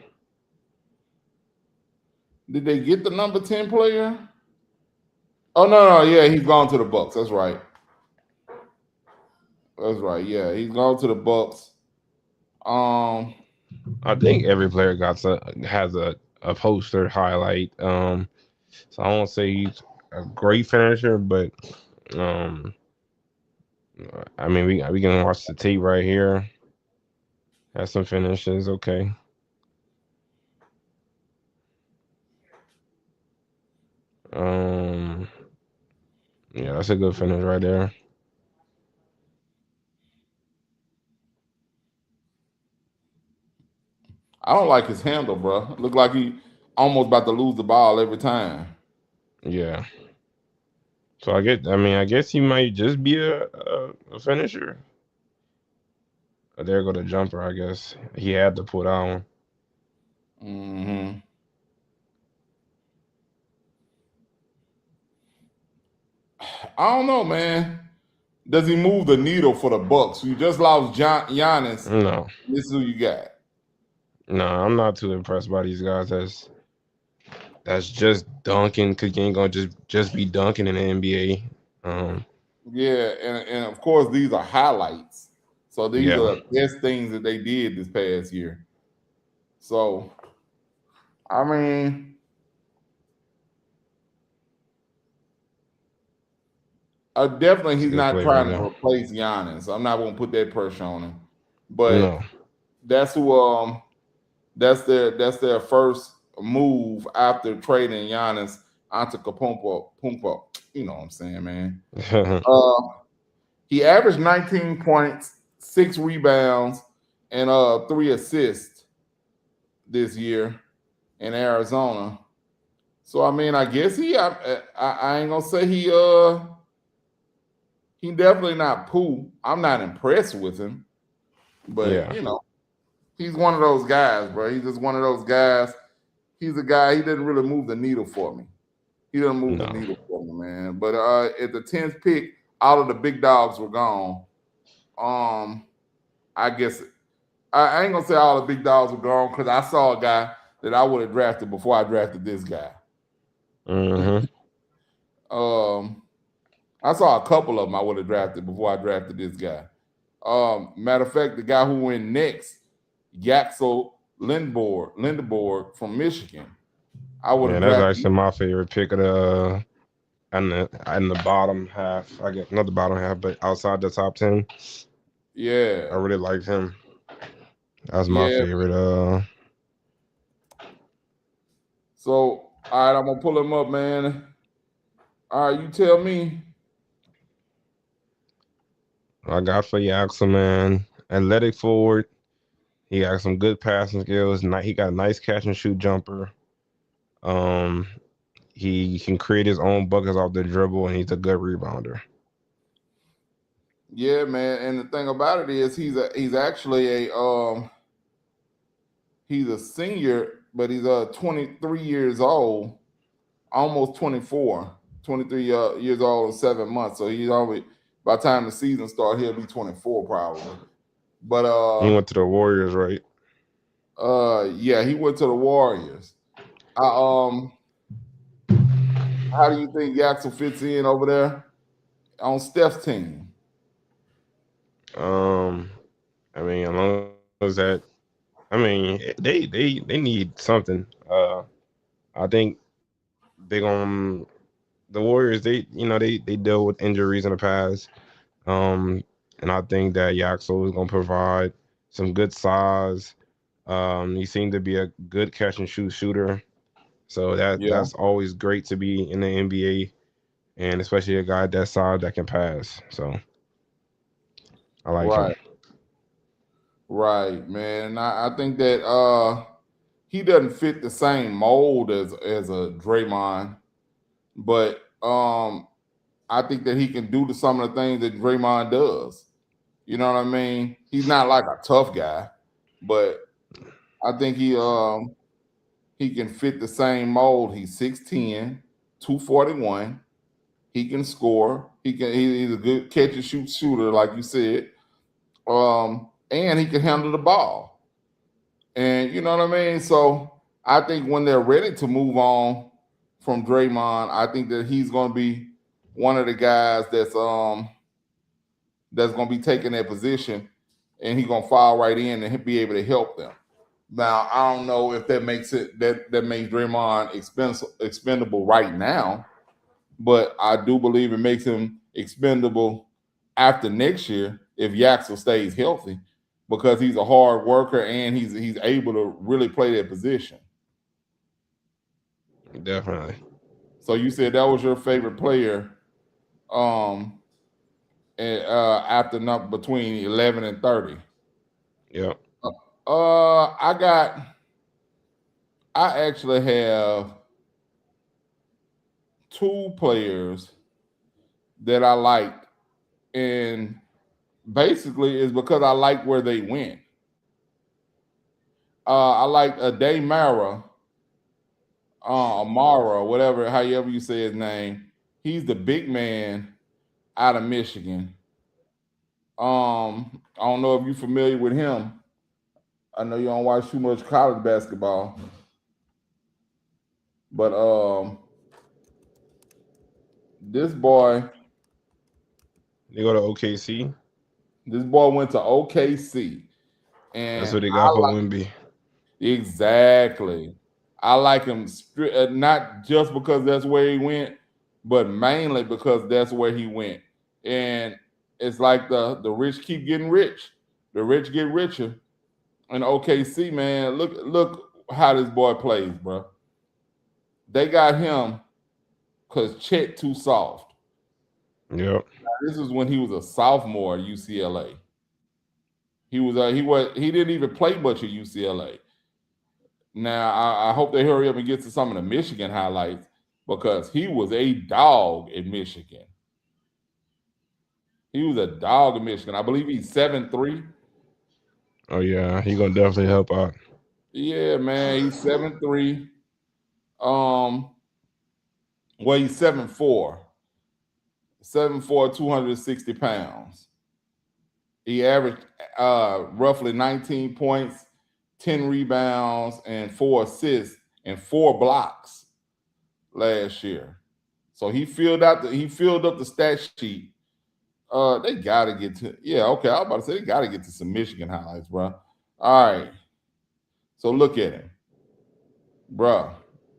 Did they get the number 10 player? Oh no, yeah, he's gone to the Bucks. That's right. Yeah, he's gone to the Bucks. I think every player has a poster highlight. So I won't say he's a great finisher, but I mean we can watch the tape right here. Has some finishes, okay. Yeah, that's a good finish right there. I don't like his handle, bro. Look like he almost about to lose the ball every time. Yeah. So I guess he might just be a finisher. There go the jumper, I guess. He had to put on. Mm-hmm. I don't know, man. Does he move the needle for the Bucks? You just lost Giannis. No. This is who you got. No, I'm not too impressed by these guys that's just dunking because you ain't gonna just be dunking in the NBA. Yeah, and of course these are highlights. So these Yeah. are the best things that they did this past year. So, I mean, definitely It's a he's good not play right trying to there. replace Giannis. I'm not going to put that pressure on him. But No. that's who that's their first move after trading Giannis Antetokounmpo. You know what I'm saying, man. Uh, he averaged 19 points, 6 rebounds, and 3 assists this year in Arizona. So I mean, I guess I ain't gonna say he definitely not poo. I'm not impressed with him, but Yeah. he's one of those guys, bro. He's just one of those guys. He's a guy. He didn't really move the needle for me. He didn't move the No. needle for me, man. But at the 10th pick, all of the big dogs were gone. I guess I ain't gonna say all the big dogs were gone because I saw a guy that I would have drafted before I drafted this guy. Mm-hmm. Um, I saw a couple of them I would have drafted before I drafted this guy. Matter of fact, the guy who went next, Yaxel Lindeborg from Michigan, I would Yeah, have that's drafted. actually my favorite pick of the in the bottom half. I guess not the bottom half, but outside the top 10. I Yeah, really liked him. That's my yeah. favorite. So, all right, I'm gonna pull him up, man. All right, you tell me. I got for Yaxel, man. Athletic forward. He got some good passing skills. He got a nice catch and shoot jumper. Um, he can create his own buckets off the dribble, and he's a good rebounder. Yeah, man. And the thing about it is, he's actually he's a senior, but he's 23 years old, almost 24, 23 years old in 7 months. So he's always by the time the season starts, he'll be 24 probably. But He went to the Warriors, right? yeah, he went to the Warriors. I, how do you think Yaxel fits in over there on Steph's team? Um, I mean, as long as that, I mean, they need something. I think they going the Warriors. They deal with injuries in the past. Um, and I think that Yaxel is gonna provide some good size. He seemed to be a good catch and shoot shooter. So Yeah, that's always great to be in the NBA, and especially a guy that size that can pass. So I like him. right, right, man. I think that he doesn't fit the same mold as a Draymond, but I think that he can do some of the things that Draymond does. You know what I mean? He's not like a tough guy, but I think he can fit the same mold. He's 6'10", 241. He can score. He's a good catch and shoot shooter, like you said. And he can handle the ball. And you know what I mean? So I think when they're ready to move on from Draymond, I think that he's gonna be one of the guys that's gonna be taking that position and he's gonna fall right in and be able to help them. Now, I don't know if that makes that makes Draymond expendable right now, but I do believe it makes him expendable after next year if Yaxel stays healthy, because he's a hard worker and he's able to really play that position. Definitely. So you said that was your favorite player, um, after not between 11 and 30. Yep. I got. I actually have two players that I liked, and basically is because I like where they went. I like Day Mara, Amara, whatever, however you say his name. He's the big man out of Michigan. I don't know if you're familiar with him. I know you don't watch too much college basketball, but this boy, They go to OKC. This boy went to OKC, That's and what they I got for like Wimby. exactly. I like him not just because that's where he went, but mainly because that's where he went. And it's like the rich keep getting rich, the rich get richer. And OKC, man, look how this boy plays, bro. They got him because Chet too soft. Yep. This is when he was a sophomore at UCLA. He didn't even play much at UCLA. Now I hope they hurry up and get to some of the Michigan highlights because he was a dog in Michigan. He was a dog in Michigan. I believe he's 7'3". Oh yeah, he gonna definitely help out. Yeah, man, he's 7'3". Um, well, he's 7'4". 7'4", 260 pounds. He averaged roughly 19 points, 10 rebounds, and 4 assists and 4 blocks last year. So he filled up the stat sheet. They gotta get to okay. I was about to say they gotta get to some Michigan highlights, bro. All right. So look at him, bro.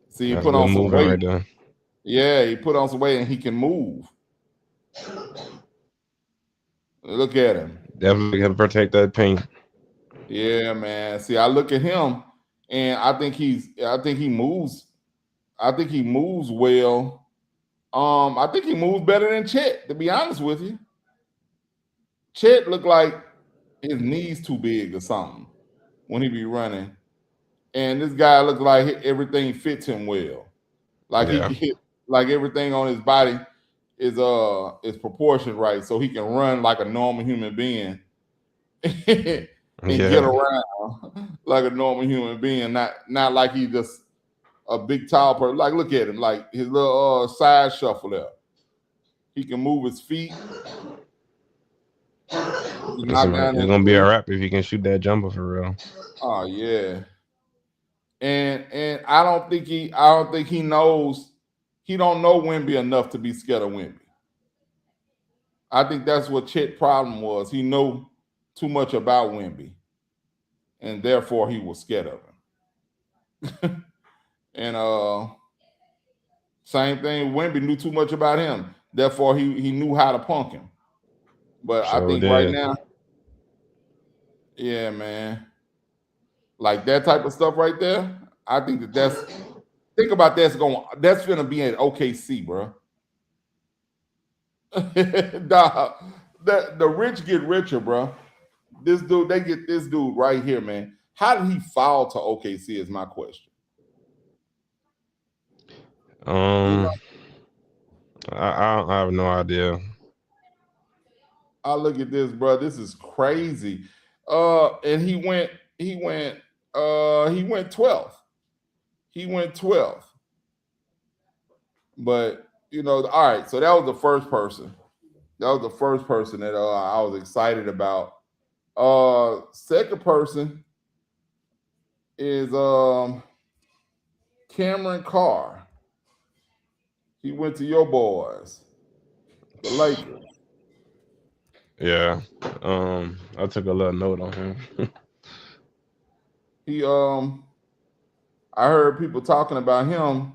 See, he That's put good on some moving right weight. there. Yeah, he put on some weight and he can move. Look at him. Definitely can protect that paint. Yeah, man. See, I look at him and I think he moves. I think he moves well. I think he moves better than Chet, to be honest with you. Chet looked like his knees too big or something when he be running. And this guy looks like everything fits him well. Like Yeah. like everything on his body is proportioned right, so he can run like a normal human being and get Yeah. around like a normal human being, not like he's just a big tall person. Like look at him, like his little side shuffle there. He can move his feet. He can knock down It's that gonna be a three. wrap if he can shoot that jumper for real. Oh yeah. And I don't think he knows he don't know Wimby enough to be scared of Wimby. I think that's what Chet's problem was. He knew too much about Wimby, and therefore he was scared of him. And same thing, Wimby knew too much about him. Therefore, he knew how to punk him. But I So think right did. now, yeah, man, like that type of stuff right there. I think that's think about that's gonna be at OKC, bro. Dog, the rich get richer, bro. This dude, they get this dude right here, man. How did he fall to OKC? Is my question. You know, Um, I have no idea. I look at this, bro. This is crazy. And he went 12th. He went 12th. But all right. So that was the first person. That was the first person that I was excited about. Second person is Cameron Carr. He went to your boys, the Lakers. Yeah. I took a little note on him. He I heard people talking about him.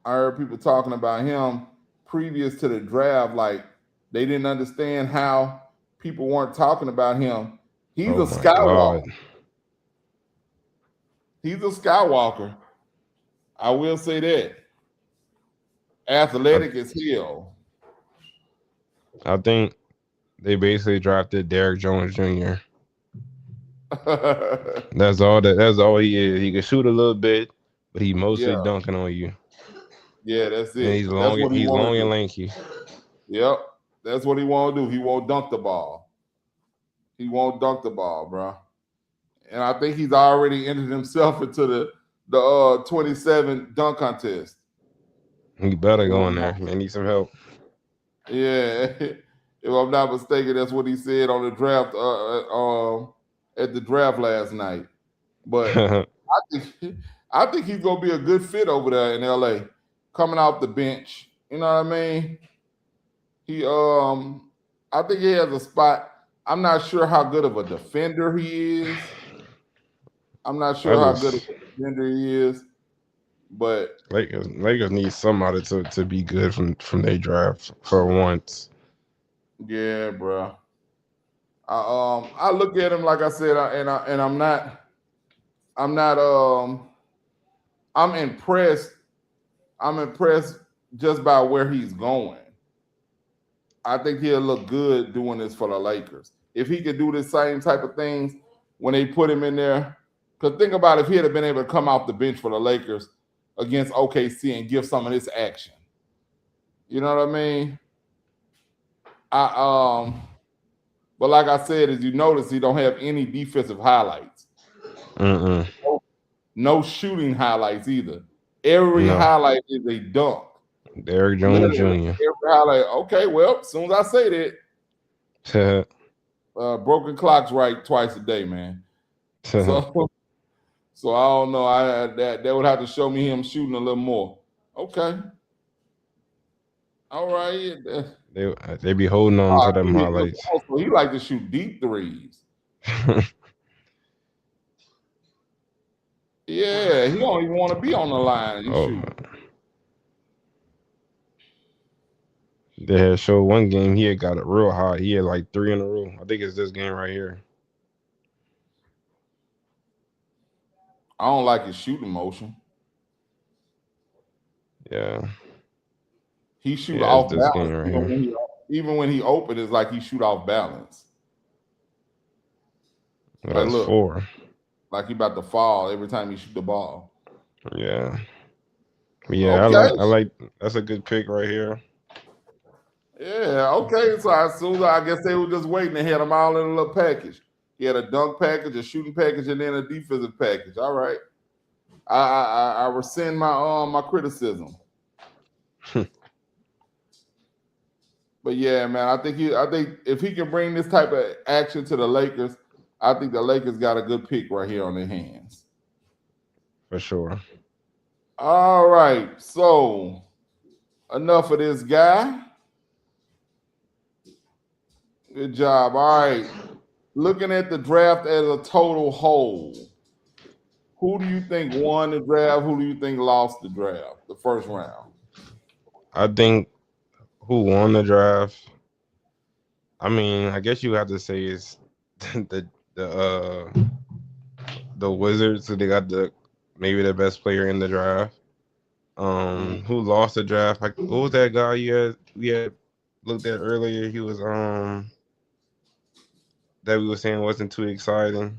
I heard people talking about him previous to the draft, like they didn't understand how people weren't talking about him. He's Oh a my God. Skywalker. He's a Skywalker. I will say that. I, Athletic as hell. I think they basically drafted Derrick Jones Jr. That's all he is. He can shoot a little bit, but he mostly Yeah, dunking on you. yeah, that's And it. That's what he he's want long to and do. lanky. Yep, that's what he want to do. He won't dunk the ball. He won't dunk the ball, bro. And I think he's already entered himself into the 27 dunk contest. He better If go I'm in there. not, Man, need some help. yeah, if I'm not mistaken, that's what he said on the draft at the draft last night. But I think I think he's gonna be a good fit over there in LA, coming off the bench. You know what I mean? He I think he has a spot. I'm not sure how good of a defender he is. I'm not I sure how good of just a defender he is, but Lakers need somebody to be good from their draft for once. yeah, bro. I look at him like I said, and I'm not I'm impressed. I'm impressed just by where he's going. I think he'll look good doing this for the Lakers. If he could do the same type of things when they put him in there, because think about if he had been able to come off the bench for the Lakers against OKC and give some of this action. You know what I mean? But like I said, as you notice, he don't have any defensive highlights. Mm-mm. No shooting highlights either. Every No, highlight is a dunk. Derrick Jones Literally, Jr. every highlight. Okay, well, as soon as I say that, broken clocks right twice a day, man. So, so I don't know. That would have to show me him shooting a little more. Okay, all right. they be holding on to them highlights. Also, he like to shoot deep threes. Yeah, he don't even want to be on the line. You shoot. They had showed one game he had got it real high. He had like 3 in a row. I think it's this game right here. I don't like his shooting motion. Yeah. He shoot Yeah, off this balance. game right here. Even when he open, it's like he shoot off balance. Well, Like that's look, 4. like he about to fall every time he shoot the ball. Yeah. Yeah, Okay. I like that's a good pick right here. Yeah, okay. So as soon as I guess they were just waiting, they had them all in a little package. He had a dunk package, a shooting package, and then a defensive package. All right. I rescind my criticism. But yeah, man, I think if he can bring this type of action to the Lakers, I think the Lakers got a good pick right here on their hands. For sure. All right. So enough of this guy. Good job. All right. Looking at the draft as a total whole, who do you think won the draft? Who do you think lost the draft, the first round? I think who won the draft? I mean, I guess you have to say it's the Wizards. So they got maybe the best player in the draft. Who lost the draft? What was that guy we had looked at earlier? He was that we were saying wasn't too exciting.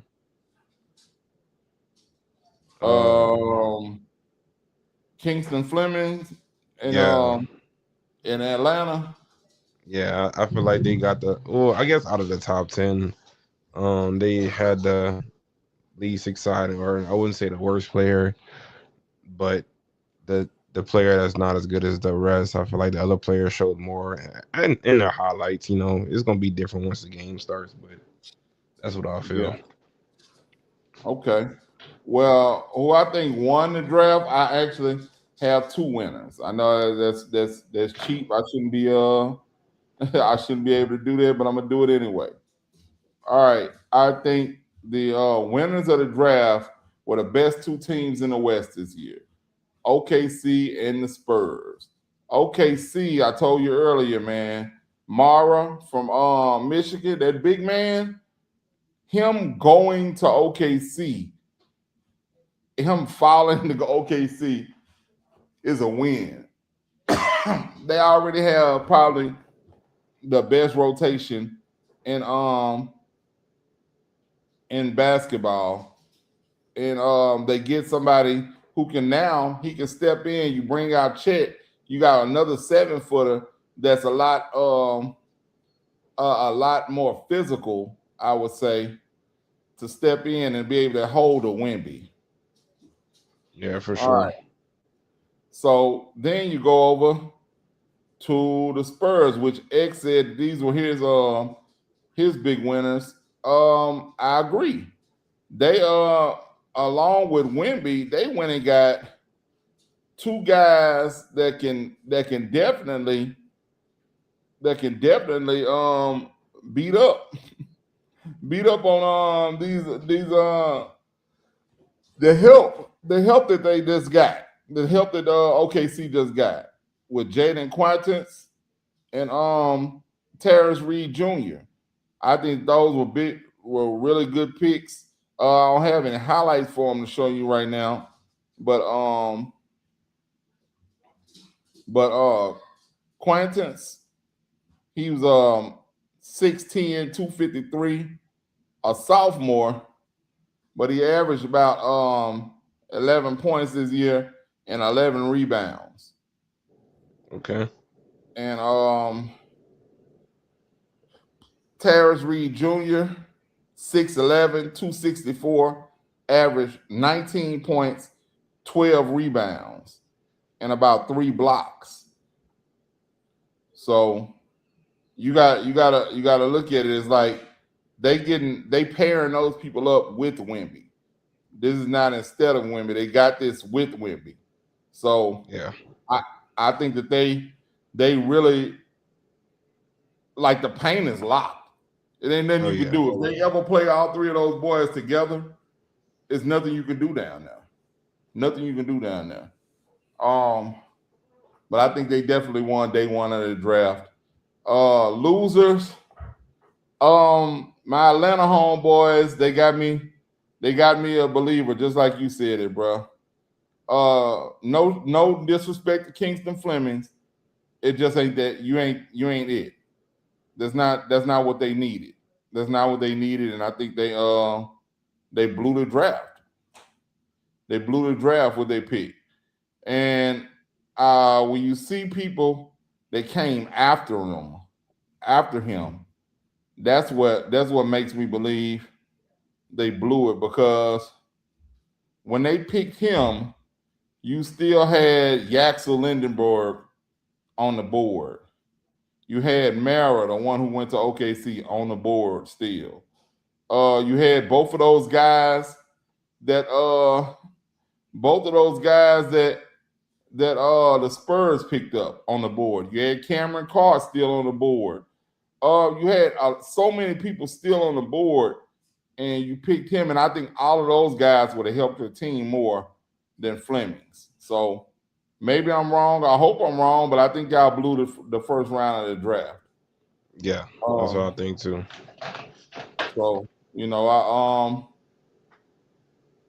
Kingston Fleming in Atlanta. Yeah, I feel like they got I guess out of the top 10, they had the least exciting, or I wouldn't say the worst player, but the player that's not as good as the rest. I feel like the other players showed more, and in their highlights, it's gonna be different once the game starts. But that's what I feel. Yeah. Okay. Well, who I think won the draft, I actually have 2 winners. I know that's cheap. I shouldn't be I shouldn't be able to do that, but I'm gonna do it anyway. All right. I think the winners of the draft were the best 2 teams in the West this year. OKC and the Spurs. OKC, I told you earlier, man. Mara from Michigan, that big man, him going to OKC, him falling to OKC is a win. They already have probably the best rotation in basketball. And they get somebody who he can step in. You bring out Chet, you got another 7-footer that's a lot more physical, I would say, to step in and be able to hold a Wemby. Yeah, for sure. All right. So then you go over to the Spurs, which X said these were his big winners. I agree. They along with Wemby, they went and got 2 guys that can definitely that can definitely beat up beat up on the help that they just got, the help that OKC just got with Jaden Quantance and Terrence Reed Jr. I think those were really good picks. I don't have any highlights for them to show you right now, but Quantance, he was 6'10", 253, a sophomore, but he averaged about 11 points this year and 11 rebounds. Okay. And Terrence Reed Jr., 6'11", 264, averaged 19 points, 12 rebounds, and about 3 blocks. So you gotta look at it as like they pairing those people up with Wemby. This is not instead of Wemby. They got this with Wemby. So Yeah. I think that they really, like, the paint is locked. It ain't nothing Oh, you can yeah. do. If they ever play all three of those boys together, it's nothing you can do down there. Nothing you can do down there. But I think they definitely won day one of the draft. Losers. My Atlanta homeboys, they got me a believer, just like you said it, bro. No disrespect to Kingston Flemings. It just ain't that. You ain't it. That's not what they needed. That's not what they needed, and I think they blew the draft. They blew the draft with their pick. And when you see people that came after him, that's what makes me believe they blew it, because when they picked him, you still had Yaxel Lindenberg on the board. You had Mara, the one who went to OKC, on the board still. You had both of those guys that the Spurs picked up on the board. You had Cameron Carr still on the board. You had so many people still on the board, and you picked him. And I think all of those guys would have helped your team more than Fleming's. So maybe I'm wrong. I hope I'm wrong, but I think y'all blew the first round of the draft. Yeah, that's what I think too. So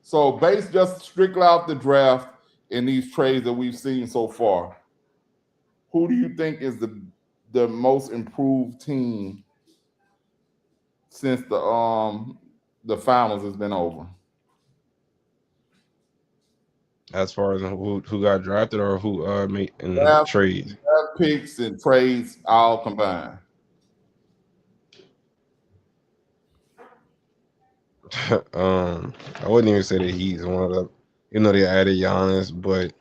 so based just strictly off the draft in these trades that we've seen so far, who do you think is the most improved team since the finals has been over? As far as who got drafted or who made in trades. Draft picks and trades all combined. I wouldn't even say that he's one of the, they added Giannis, but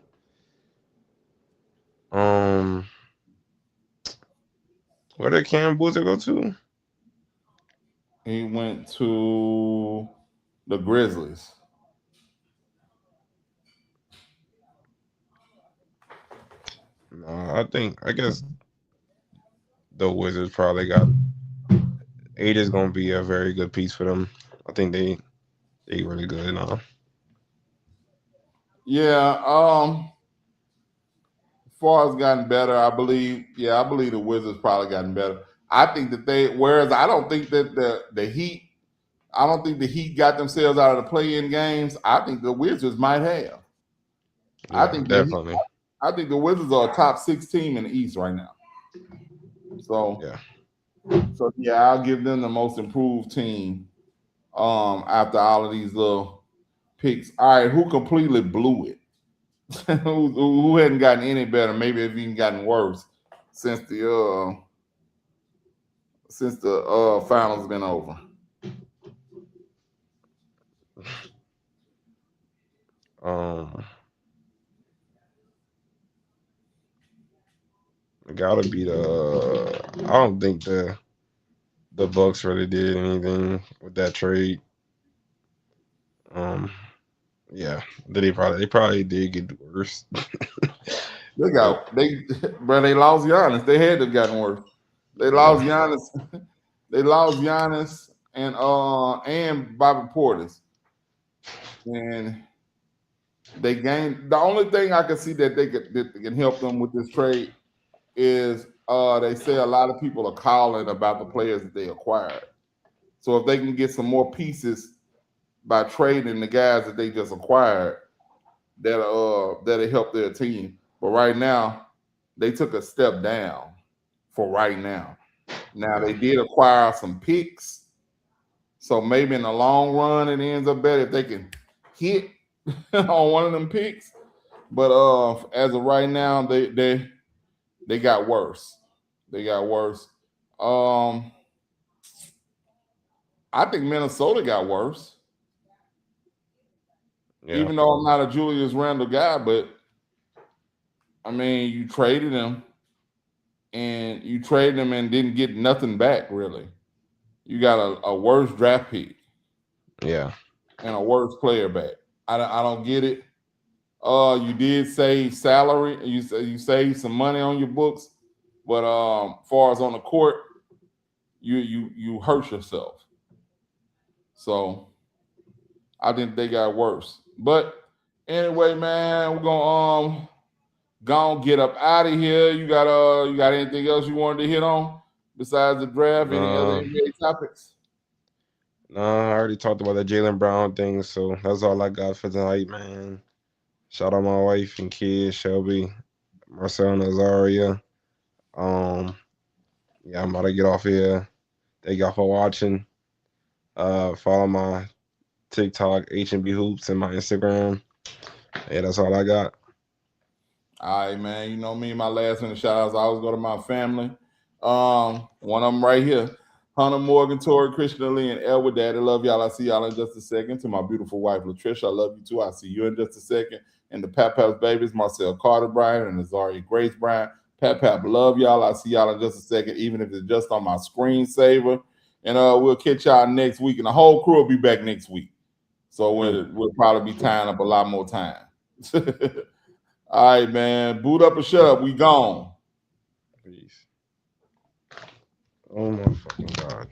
where did Cam Boozer go to? He went to the Grizzlies. No, I guess the Wizards probably got eight is gonna be a very good piece for them. I think they really good now. Yeah, as far as gotten better, I believe the Wizards probably gotten better. I think that whereas I don't think that the Heat, I don't think the Heat got themselves out of the play-in games. I think the Wizards might have. Yeah, I think definitely. I think the Wizards are a top 6 team in the East right now. So I'll give them the most improved team after all of these little picks. All right, who completely blew it? who hadn't gotten any better? Maybe have even gotten worse since the finals been over. It gotta be I don't think the Bucks really did anything with that trade. Yeah, they probably did get worse. They lost Giannis. They had to have gotten worse. They lost Giannis. They lost Giannis and Bobby Portis. And they gained. The only thing I can see that can help them with this trade is they say a lot of people are calling about the players that they acquired. So if they can get some more pieces by trading the guys that they just acquired, that'll help their team. But right now, they took a step down for right now. Now they did acquire some picks, so maybe in the long run it ends up better if they can hit on one of them picks. But as of right now, they got worse. They got worse. I think Minnesota got worse. Yeah. Even though I'm not a Julius Randle guy, but I mean, you traded him and didn't get nothing back, really. You got a worse draft pick. Yeah. And a worse player back. I don't get it. You did save salary. You saved some money on your books, but far as on the court, you hurt yourself. So I think they got worse. But anyway, man, we're gonna get up out of here. You got anything else you wanted to hit on besides the draft? Any other NBA topics? No, I already talked about the Jaylen Brown thing, so that's all I got for tonight, man. Shout out my wife and kids, Shelby, Marcel, and Azaria. Yeah, I'm about to get off here. Thank y'all for watching. Follow my TikTok, H&B Hoops, and my Instagram. Yeah, that's all I got. All right, man. You know me, my last minute shout outs. I always go to my family. One of them right here. Hunter Morgan, Tori, Christian Lee, and Elwood Daddy. Love y'all. I'll see y'all in just a second. To my beautiful wife, Latricia, I love you too. I'll see you in just a second. And the Pap Pap's babies, Marcel Carter Bryant and Azaria Grace Bryant. Pap Pap, love y'all. I'll see y'all in just a second, even if it's just on my screensaver. And we'll catch y'all next week. And the whole crew will be back next week. So we'll probably be tying up a lot more time. All right, man. Boot up and shut up. We gone. Peace. Oh my fucking God.